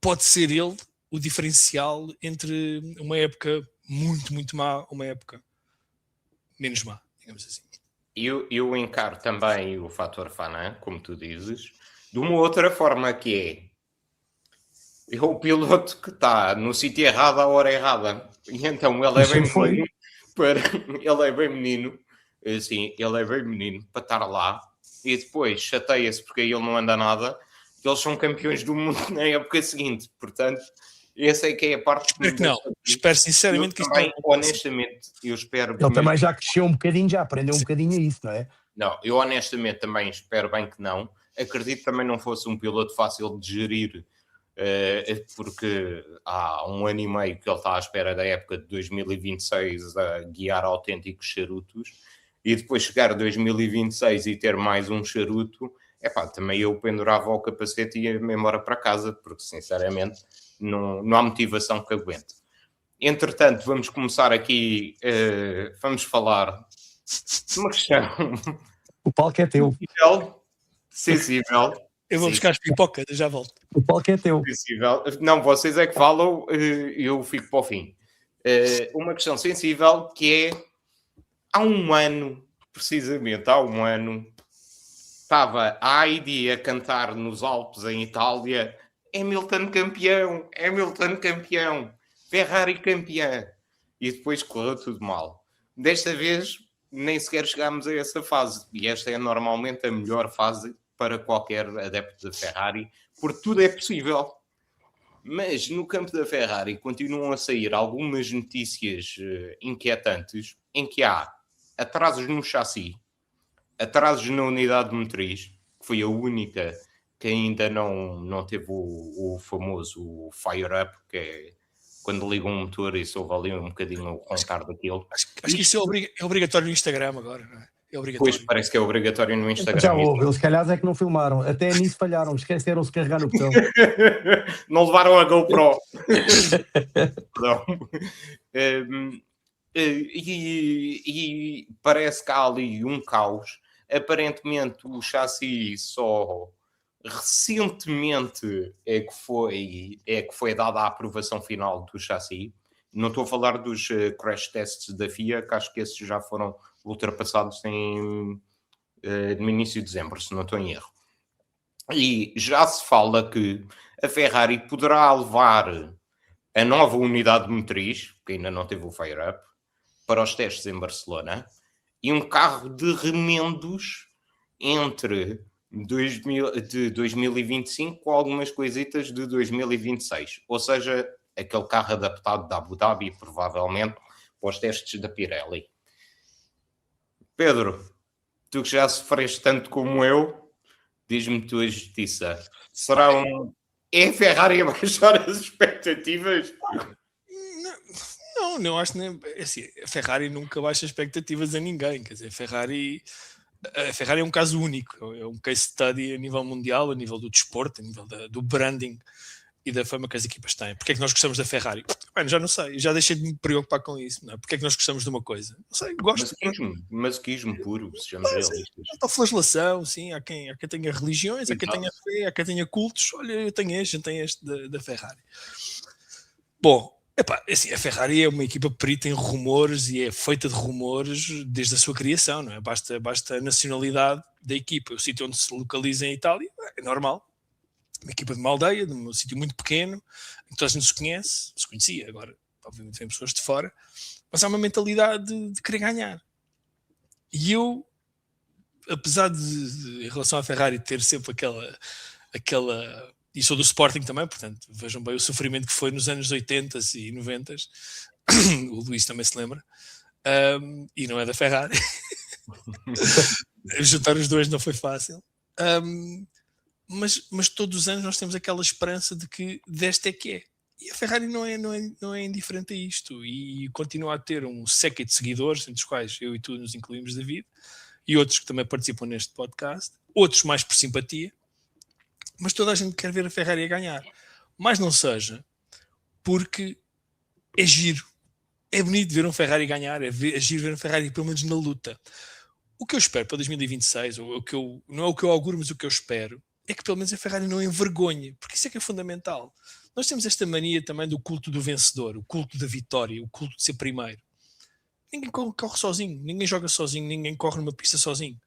pode ser ele o diferencial entre uma época muito, muito má, uma época menos má, digamos assim. Eu encaro também o fator Fana, como tu dizes, de uma outra forma, que é o piloto que está no sítio errado à hora errada. E então ele é bem menino ele é bem menino, assim, ele é bem menino para estar lá, e depois chateia-se porque aí ele não anda nada. Eles são campeões do mundo na época seguinte, portanto, essa é que é a parte que não. Espero sinceramente que também, honestamente, eu espero. Ele também já cresceu um bocadinho, já aprendeu um bocadinho a isso, não é? Não, eu honestamente também espero bem que não. Acredito que também não fosse um piloto fácil de gerir, porque há 1 ano e meio que ele está à espera da época de 2026 a guiar autênticos charutos, e depois chegar a 2026 e ter mais um charuto, também eu pendurava o capacete e ia-me embora para casa, porque sinceramente não há motivação que aguente. Entretanto, vamos começar aqui, vamos falar de uma questão. O palco é teu. Sensível. Eu vou buscar as pipocas, já volto. O palco é teu. Sensível. Não, vocês é que falam, eu fico para o fim. Uma questão sensível, que é, há um ano, estava a Heidi a cantar nos Alpes, em Itália, Hamilton campeão, Ferrari campeã, e depois correu tudo mal. Desta vez, nem sequer chegámos a essa fase, e esta é normalmente a melhor fase para qualquer adepto da Ferrari, porque tudo é possível. Mas no campo da Ferrari continuam a sair algumas notícias inquietantes, em que há atrasos no chassi, atrasos na unidade motriz, que foi a única que ainda não teve o famoso fire-up, que é quando ligam um motor e soube ali um bocadinho o roncar daquilo. Acho que isso é obrigatório no Instagram agora, não é? É Pois obrigatório. parece que é obrigatório no Instagram. Já houve, eles calhar é que não filmaram. Até nisso falharam, esqueceram-se de carregar no botão. Não levaram a GoPro. Perdão. E parece que há ali um caos. Aparentemente o chassi só recentemente é que foi dada a aprovação final do chassi. Não estou a falar dos crash tests da FIA, que acho que esses já foram ultrapassados no início de dezembro, se não estou em erro. E já se fala que a Ferrari poderá levar a nova unidade motriz, que ainda não teve o fire-up, para os testes em Barcelona, e um carro de remendos entre 2025 com algumas coisitas de 2026. Ou seja, aquele carro adaptado da Abu Dhabi, provavelmente, para os testes da Pirelli. Pedro, tu que já sofreste tanto como eu, diz-me tua justiça. É a Ferrari a baixar as expectativas? Não acho nem. Assim, a Ferrari nunca baixa expectativas a ninguém. Quer dizer, a Ferrari é um caso único, é um case study a nível mundial, a nível do desporto, a nível do branding e da fama que as equipas têm. Porque é que nós gostamos da Ferrari? Bem, já não sei, já deixei de me preocupar com isso. Não é? Porque é que nós gostamos de uma coisa? Não sei, gosto. Masoquismo puro, sejamos realistas. Autoflagelação, sim, há quem tenha religiões, há quem tenha fé, há quem tenha cultos. Olha, eu tenho este da Ferrari. Bom, assim, a Ferrari é uma equipa perita em rumores e é feita de rumores desde a sua criação, não é? Basta a nacionalidade da equipa, o sítio onde se localiza em Itália, é normal. Uma equipa de uma aldeia, de um sítio muito pequeno, em que toda a gente se conhecia, agora obviamente vem pessoas de fora, mas há uma mentalidade de querer ganhar. E eu, apesar de em relação à Ferrari ter sempre aquela e sou do Sporting também, portanto vejam bem o sofrimento que foi nos anos 80 e 90, o Luís também se lembra, e não é da Ferrari. Juntar os dois não foi fácil. Mas todos os anos nós temos aquela esperança de que desta é que é. E a Ferrari não é indiferente a isto. E continua a ter um séquito de seguidores, entre os quais eu e tu nos incluímos, David, e outros que também participam neste podcast, outros mais por simpatia, mas toda a gente quer ver a Ferrari a ganhar. Mas não seja porque é giro. É bonito ver um Ferrari ganhar, é giro ver um Ferrari pelo menos na luta. O que eu espero para 2026, não é o que eu auguro, mas o que eu espero, é que pelo menos a Ferrari não envergonhe, porque isso é que é fundamental. Nós temos esta mania também do culto do vencedor, o culto da vitória, o culto de ser primeiro. Ninguém corre sozinho, ninguém joga sozinho, ninguém corre numa pista sozinho.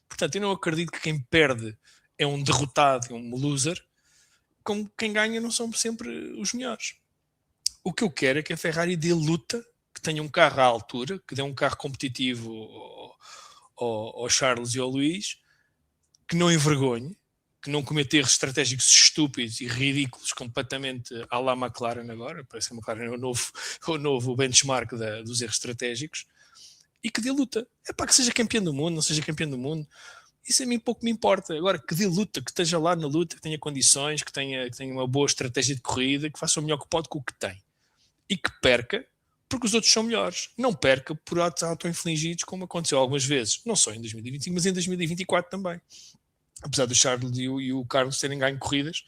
Portanto, eu não acredito que quem perde é um derrotado, é um loser, como quem ganha não são sempre os melhores. O que eu quero é que a Ferrari dê luta, que tenha um carro à altura, que dê um carro competitivo ao Charles e ao Luís, que não envergonhe, que não cometa erros estratégicos estúpidos e ridículos, completamente à la McLaren agora, parece que a McLaren é o novo benchmark dos erros estratégicos, e que dê luta. É para que seja campeão do mundo, não seja campeão do mundo, isso a mim pouco me importa. Agora, que dê luta, que esteja lá na luta, que tenha condições, que tenha uma boa estratégia de corrida, que faça o melhor que pode com o que tem. E que perca, porque os outros são melhores. Não perca por atos auto-infligidos, como aconteceu algumas vezes, não só em 2025, mas em 2024 também. Apesar do Charles e o Carlos terem ganho corridas,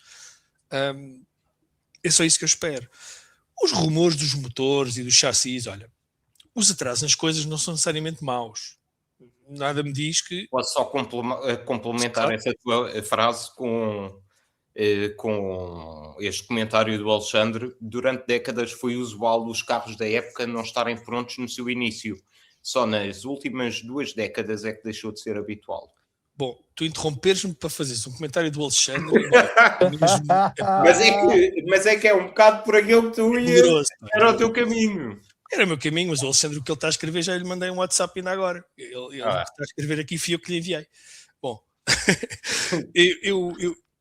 é só isso que eu espero. Os rumores dos motores e dos chassis, olha, os atrasos nas coisas não são necessariamente maus. Nada me diz que... Posso só complementar claro. essa tua frase com este comentário do Alexandre. Durante décadas foi usual os carros da época não estarem prontos no seu início. Só nas últimas 2 décadas é que deixou de ser habitual. Bom, tu interromperes-me para fazeres um comentário do Alexandre... mas é que é um bocado por aquilo que tu ias... Era o teu caminho. Era o meu caminho, mas o Alexandre, o que ele está a escrever, já lhe mandei um WhatsApp ainda agora. Ele está a escrever aqui, fui eu que lhe enviei. Bom,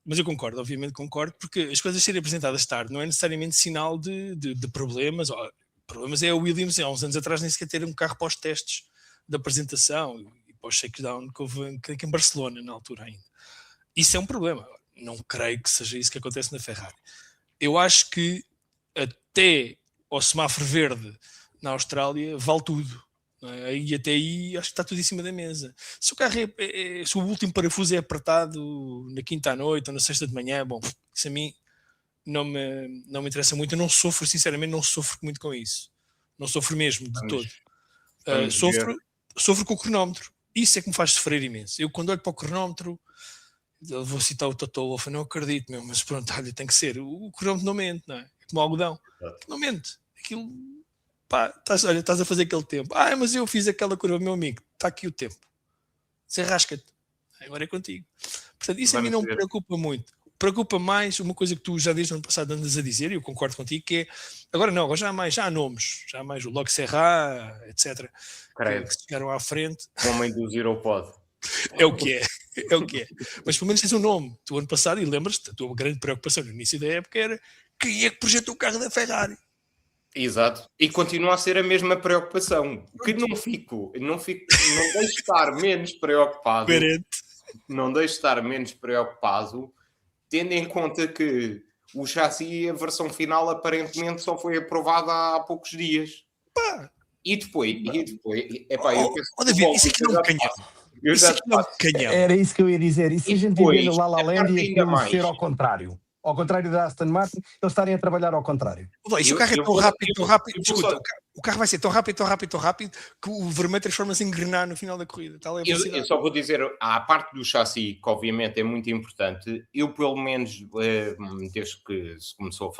mas eu concordo, obviamente concordo, porque as coisas serem apresentadas tarde não é necessariamente sinal de problemas. Problemas é a Williams, há uns anos atrás, nem sequer ter um carro pós-testes da apresentação e para o shakedown que houve em Barcelona na altura ainda. Isso é um problema. Não creio que seja isso que acontece na Ferrari. Eu acho que até ao semáforo verde na Austrália vale tudo. E até aí acho que está tudo em cima da mesa. Se o carro se o último parafuso é apertado na quinta à noite ou na sexta de manhã, bom, isso a mim não me interessa muito. Eu não sofro, sinceramente, não sofro muito com isso. Não sofro mesmo, de todo. Sofro com o cronómetro. Isso é que me faz sofrer imenso. Eu, quando olho para o cronómetro, eu vou citar o Toto Wolff, eu não acredito mesmo, mas pronto, olha, tem que ser. O cronómetro não mente, não é? É como algodão. Não mente. Aquilo, pá, estás a fazer aquele tempo. Mas eu fiz aquela curva, meu amigo, está aqui o tempo. Você rasca-te. Agora é contigo. Portanto, isso a mim não me preocupa muito. Preocupa mais uma coisa que tu já desde o ano passado andas a dizer, e eu concordo contigo, que é, agora já há nomes, já há mais o Log Serra, etc., que chegaram à frente. O homem do Zero Pod. É o que é. Mas pelo menos tens um nome. Tu ano passado, e lembras-te, a tua grande preocupação no início da época era quem é que projetou o carro da Ferrari. Exato. E continua a ser a mesma preocupação. Que não deixo estar menos preocupado. Não deixo estar menos preocupado, tendo em conta que o chassi, a versão final, aparentemente só foi aprovada há poucos dias. E depois, David, isso aqui não é um canhão. Era isso que eu ia dizer. E se a gente viver no La La Land ia ser ao contrário? Ao contrário da Aston Martin, eles estarem a trabalhar ao contrário. Se o carro é tão rápido, escuta, o carro vai ser tão rápido que o vermelho transforma-se em engrenar no final da corrida. Eu só vou dizer, à parte do chassi, que obviamente é muito importante, eu pelo menos, desde que se começou a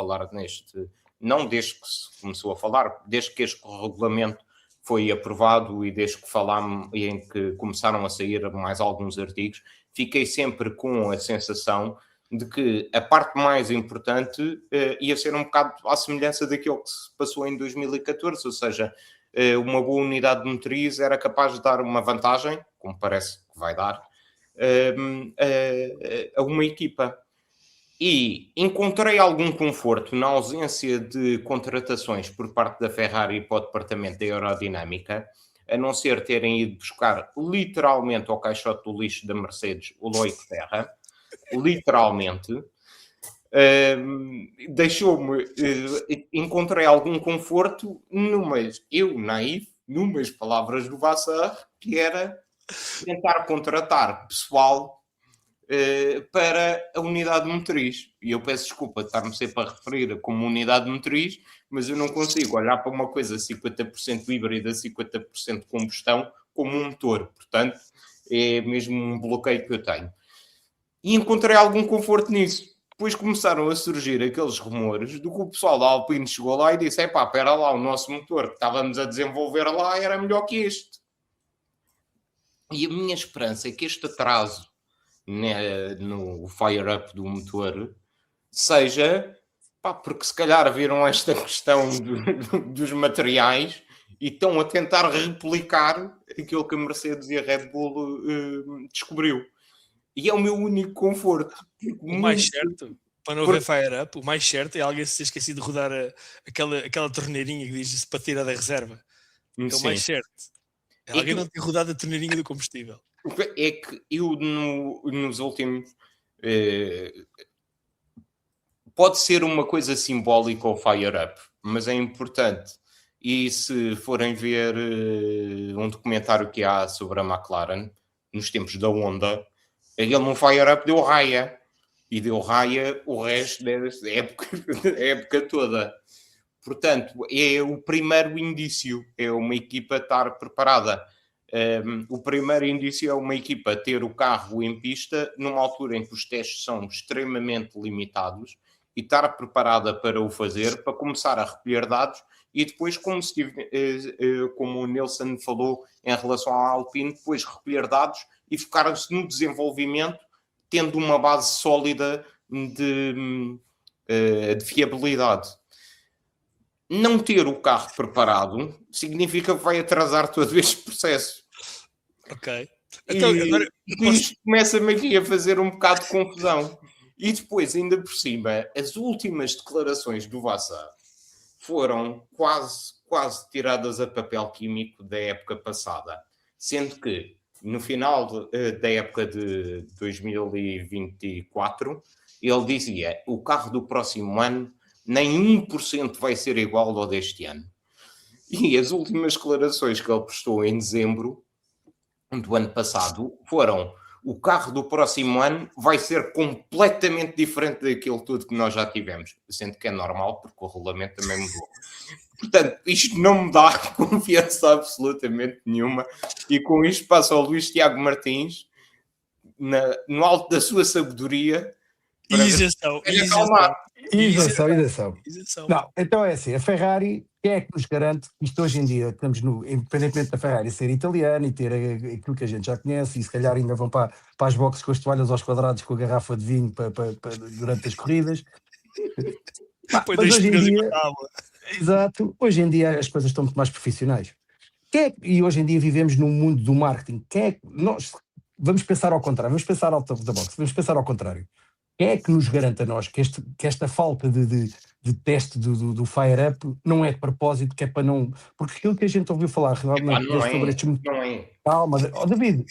falar desde que este regulamento foi aprovado e desde que falámos e em que começaram a sair mais alguns artigos, fiquei sempre com a sensação de que a parte mais importante ia ser um bocado à semelhança daquilo que se passou em 2014, ou seja, uma boa unidade de motriz era capaz de dar uma vantagem, como parece que vai dar, a uma equipa. E encontrei algum conforto na ausência de contratações por parte da Ferrari para o departamento da aerodinâmica, a não ser terem ido buscar literalmente ao caixote do lixo da Mercedes o Loic Serra, literalmente. Encontrei algum conforto numas palavras do Vassar, que era tentar contratar pessoal para a unidade motriz. E eu peço desculpa de estar-me sempre a referir como unidade motriz, mas eu não consigo olhar para uma coisa 50% híbrida, 50% combustão, como um motor. Portanto, é mesmo um bloqueio que eu tenho. E encontrei algum conforto nisso. Depois começaram a surgir aqueles rumores do que o pessoal da Alpine chegou lá e disse, espera lá, o nosso motor que estávamos a desenvolver lá era melhor que este. E a minha esperança é que este atraso no fire-up do motor seja, porque se calhar viram esta questão dos materiais e estão a tentar replicar aquilo que a Mercedes e a Red Bull descobriu. E é o meu único conforto. O mais certo, para não haver fire-up, o mais certo é alguém se ter esquecido de rodar aquela torneirinha que diz para tirar da reserva. É o mais certo. É alguém não ter rodado a torneirinha do combustível. É que eu nos últimos... pode ser uma coisa simbólica o fire-up, mas é importante. E se forem ver um documentário que há sobre a McLaren, nos tempos da Honda, ele no fire-up deu raia. E deu raia o resto da época toda. Portanto, é o primeiro indício. É uma equipa estar preparada. O primeiro indício é uma equipa ter o carro em pista numa altura em que os testes são extremamente limitados e estar preparada para o fazer, para começar a recolher dados e depois, como o Nelson falou em relação à Alpine, depois recolher dados e focar-se no desenvolvimento, tendo uma base sólida de fiabilidade. Não ter o carro preparado significa que vai atrasar todo este processo. Ok. Então, agora isto começa-me aqui a fazer um bocado de confusão. E depois, ainda por cima, as últimas declarações do Vassar foram quase tiradas a papel químico da época passada. Sendo que no final da época de 2024, ele dizia: o carro do próximo ano nem 1% vai ser igual ao deste ano. E as últimas declarações que ele prestou em dezembro do ano passado foram: o carro do próximo ano vai ser completamente diferente daquilo tudo que nós já tivemos. Sendo que é normal, porque o regulamento também mudou. Portanto, isto não me dá confiança absolutamente nenhuma. E com isto passa ao Luís Tiago Martins, no alto da sua sabedoria. Isenção. Não, então é assim, a Ferrari, quem é que nos garante que isto hoje em dia, estamos independentemente da Ferrari ser italiana e ter aquilo que a gente já conhece, e se calhar ainda vão para as boxes com as toalhas aos quadrados com a garrafa de vinho durante as corridas. Mas hoje em dia, exato, hoje em dia as coisas estão muito mais profissionais. E hoje em dia vivemos num mundo do marketing. Nós vamos pensar ao contrário, vamos pensar out of the box, vamos pensar ao contrário. Quem é que nos garante a nós que esta falta de teste do Fire Up não é de propósito, que é para não... Porque aquilo que a gente ouviu falar realmente sobre estes... Não é. Calma, David,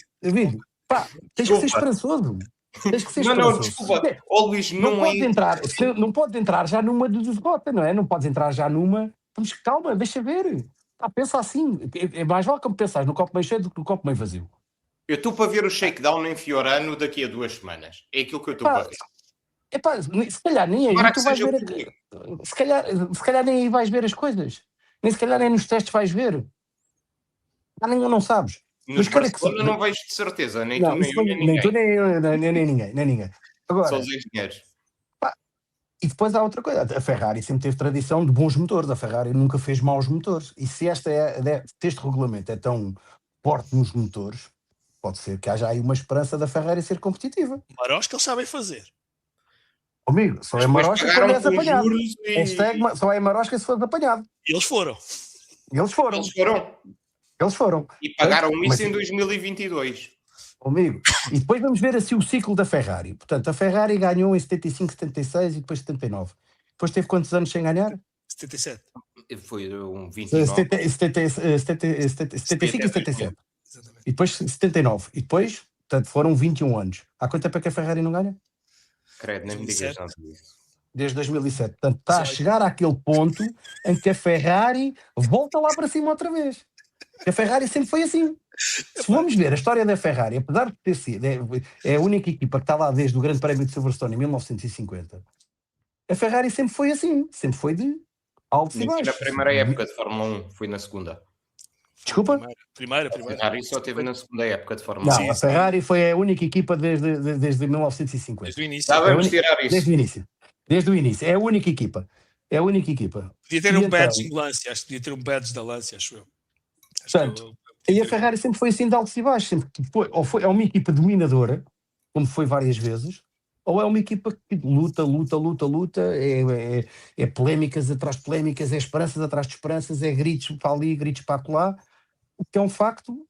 pá, tens que ser esperançoso. Tens que ser não, desculpa. Luís, não podes entrar já numa de derrota, não é? Não podes entrar já numa... Vamos, calma, deixa ver. Pensa assim. É mais vale como pensar no copo meio cheio do que no copo meio vazio. Eu estou para ver o shakedown em Fiorano daqui a 2 semanas. É aquilo que eu estou para ver. Se calhar nem aí tu vais ver. Se calhar nem aí vais ver as coisas. Nem se calhar nem nos testes vais ver. Não sabes. Nos Barcelona não vais de certeza. Nem tu, nem eu, nem ninguém. Nem tu, nem ninguém. Agora, são os engenheiros. E depois há outra coisa. A Ferrari sempre teve tradição de bons motores. A Ferrari nunca fez maus motores. E se este regulamento é tão forte nos motores, pode ser que haja aí uma esperança da Ferrari ser competitiva. Marosca eles sabem fazer. Amigo, só é marosca quando és apanhado. Só é marosca se for apanhado. E eles foram. E pagaram isso em 2022. Amigo, e depois vamos ver assim o ciclo da Ferrari. Portanto, a Ferrari ganhou em 75, 76 e depois 79. Depois teve quantos anos sem ganhar? 77. Foi um 29. 75 e 77. Exatamente. E depois 79. E depois, portanto, foram 21 anos. Há quanto tempo é que a Ferrari não ganha? Credo, nem me digas nada disso. Desde 2007. Portanto, está a chegar àquele ponto em que a Ferrari volta lá para cima outra vez. A Ferrari sempre foi assim. Se vamos ver a história da Ferrari, apesar de ter sido, é a única equipa que está lá desde o Grande Prémio de Silverstone em 1950, a Ferrari sempre foi assim. Sempre foi de altos e baixos. Na primeira época de Fórmula 1, foi na segunda. Desculpa? Primeira. A Ferrari só teve na segunda época de Fórmula 1. Não, a Ferrari foi a única equipa desde 1950. Desde o início. Já vamos tirar isso. Desde o início. É a única equipa. Podia ter badge de Lancia. Acho que podia ter um badge da Lancia, acho eu. Portanto, e a Ferrari sempre foi assim de altos e baixos. É uma equipa dominadora, como foi várias vezes, ou é uma equipa que luta, é polémicas atrás de polémicas, é esperanças atrás de esperanças, é gritos para ali, gritos para acolá. O que é um facto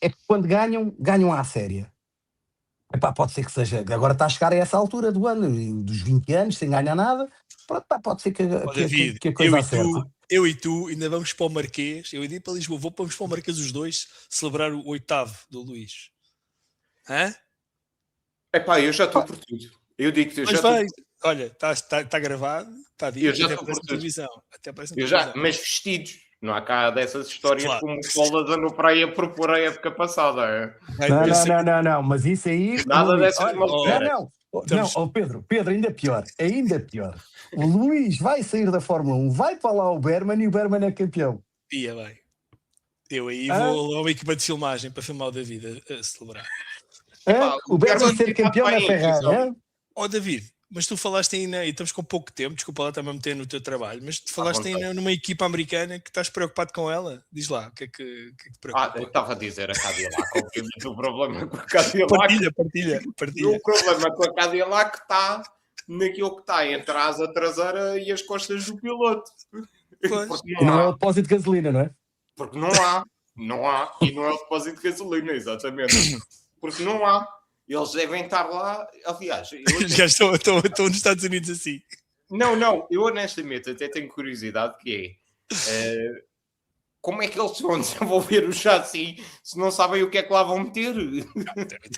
é que quando ganham à séria. Pode ser que seja, agora está a chegar a essa altura do ano, dos 20 anos, sem ganhar nada, pode ser que a coisa acerte. Eu e tu ainda vamos para o Marquês, eu iria para Lisboa, vamos para o Marquês os dois celebrar o 8º do Luís. Hã? Eu já estou por tudo. Eu digo que eu já estou. Olha, está gravado, está dito, eu já estou por tudo. Mas vestidos. Não há cá dessas histórias como o Solada no praia propor a época passada. Não, mas isso aí... Nada dessas Não, Pedro, ainda pior. O Luís vai sair da Fórmula 1, vai para lá o Berman e o Berman é campeão. Vai. Eu aí vou a uma equipa de filmagem para filmar o David a celebrar. O Berman vai ser campeão na Ferrari. David, mas tu falaste ainda, e estamos com pouco tempo, desculpa lá estar-me a meter no teu trabalho, mas tu falaste ainda numa equipa americana que estás preocupado com ela. Diz lá, o que é que te preocupa? Eu estava a dizer a Cadillac, obviamente o problema com a Cadillac... Partilha. O problema com a Cadillac está naquilo que está entre a asa traseira e as costas do piloto. E não é o depósito de gasolina, não é? Porque não há, e não é o depósito de gasolina, exatamente. Porque não há. Eles devem estar lá, aliás... Já estão nos Estados Unidos assim. Não, eu honestamente até tenho curiosidade que é... como é que eles vão desenvolver o chassi se não sabem o que é que lá vão meter?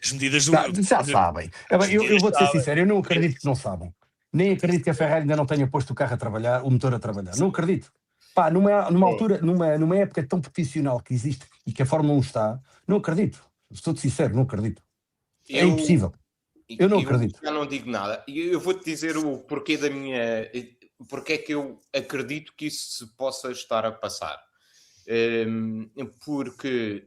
As medidas do Já sabem. Eu vou-te ser sincero, eu não acredito que não sabem. Nem acredito que a Ferrari ainda não tenha posto o carro a trabalhar, o motor a trabalhar. Não acredito. Pá, numa altura, numa época tão profissional que existe e que a Fórmula 1 está, não acredito. Estou-te sincero, não acredito. É impossível. Eu não acredito. Eu já não digo nada. Eu vou-te dizer o porquê da minha... Porque é que eu acredito que isso se possa estar a passar. Porque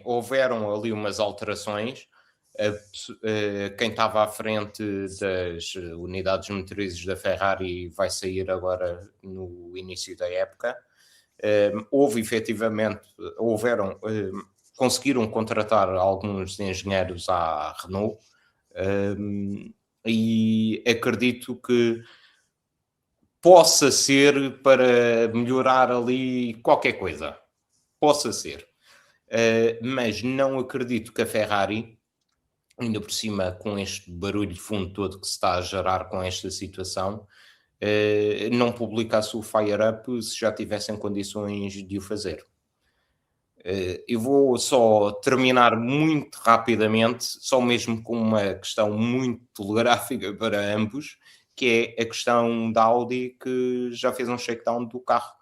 houveram ali umas alterações. Quem estava à frente das unidades motrizes da Ferrari vai sair agora no início da época. Conseguiram contratar alguns engenheiros à Renault, e acredito que possa ser para melhorar ali qualquer coisa. Possa ser. Mas não acredito que a Ferrari, ainda por cima com este barulho de fundo todo que se está a gerar com esta situação, não publicasse o Fire Up se já tivessem condições de o fazer. Eu vou só terminar muito rapidamente, só mesmo com uma questão muito telegráfica para ambos, que é a questão da Audi, que já fez um shakedown do carro.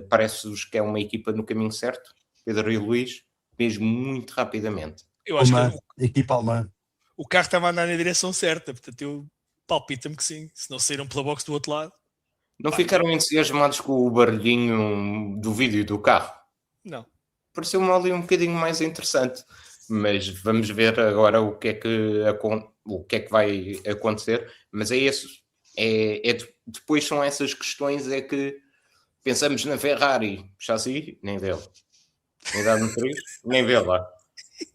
Parece-vos que é uma equipa no caminho certo, Pedro e Luís, mesmo muito rapidamente. Eu acho que equipa alemã. O carro estava a andar na direção certa, portanto eu palpita-me que sim, se não saíram pela box do outro lado. Não ficaram entusiasmados com o barulhinho do vídeo do carro? Não. Pareceu-me ali um bocadinho mais interessante, mas vamos ver agora o que é que vai acontecer. Mas é isso, depois são essas questões, é que pensamos na Ferrari, chassi, nem vê-la. Unidade motriz, nem vê-la.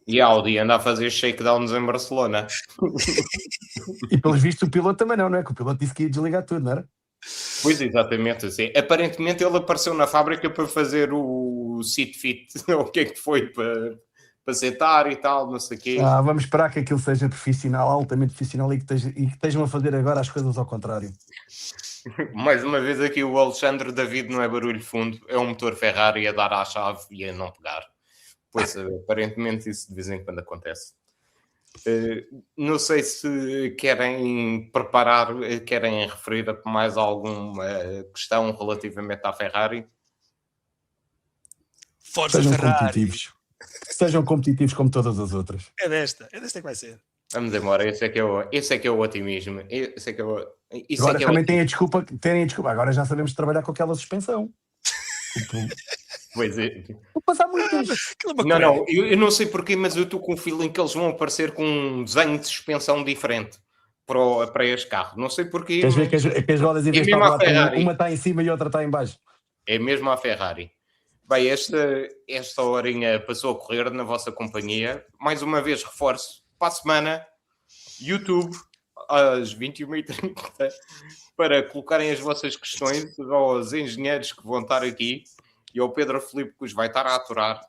E a Audi anda a fazer shakedowns em Barcelona. E pelos vistos o piloto também não é? Que o piloto disse que ia desligar tudo, não era? Pois, exatamente, assim. Aparentemente ele apareceu na fábrica para fazer o seat fit, ou o que é que foi, para sentar e tal, não sei o quê. Vamos esperar que aquilo seja profissional, altamente profissional, e que estejam a fazer agora as coisas ao contrário. Mais uma vez aqui o Alexandre David não é barulho fundo, é um motor Ferrari a dar à chave e a não pegar. Pois, aparentemente isso de vez em quando acontece. Não sei se querem referir a mais alguma questão relativamente à Ferrari. Força Ferrari. Sejam competitivos como todas as outras. É desta que vai ser. Vamos embora, esse é que é o otimismo. Agora também terem a desculpa, agora já sabemos trabalhar com aquela suspensão. Pois é. Vou passar muitas. Não, eu não sei porquê, mas eu estou com o feeling que eles vão aparecer com um desenho de suspensão diferente para este carro. Não sei porquê. Queres ver que as rodas, em vez de uma está em cima e outra está em baixo? É mesmo a Ferrari. Bem, esta horinha passou a correr na vossa companhia. Mais uma vez, reforço, para a semana, YouTube, às 21h30, para colocarem as vossas questões aos engenheiros que vão estar aqui e ao Pedro Filipe, que os vai estar a aturar.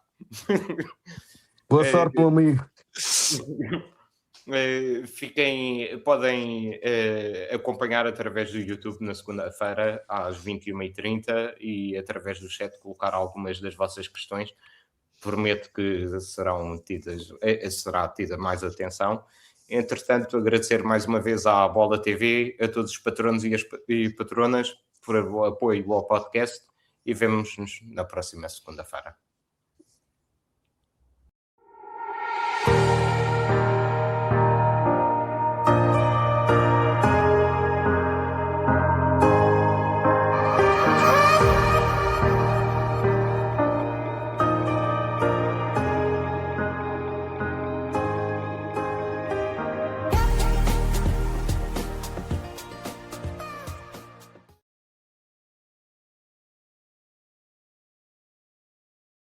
Boa sorte, meu amigo. Podem acompanhar através do YouTube na segunda-feira às 21h30 e através do chat colocar algumas das vossas questões. Prometo que será tida mais atenção. Entretanto, agradecer mais uma vez à Bola TV, a todos os patronos e patronas por o apoio ao podcast e vemo-nos na próxima segunda-feira.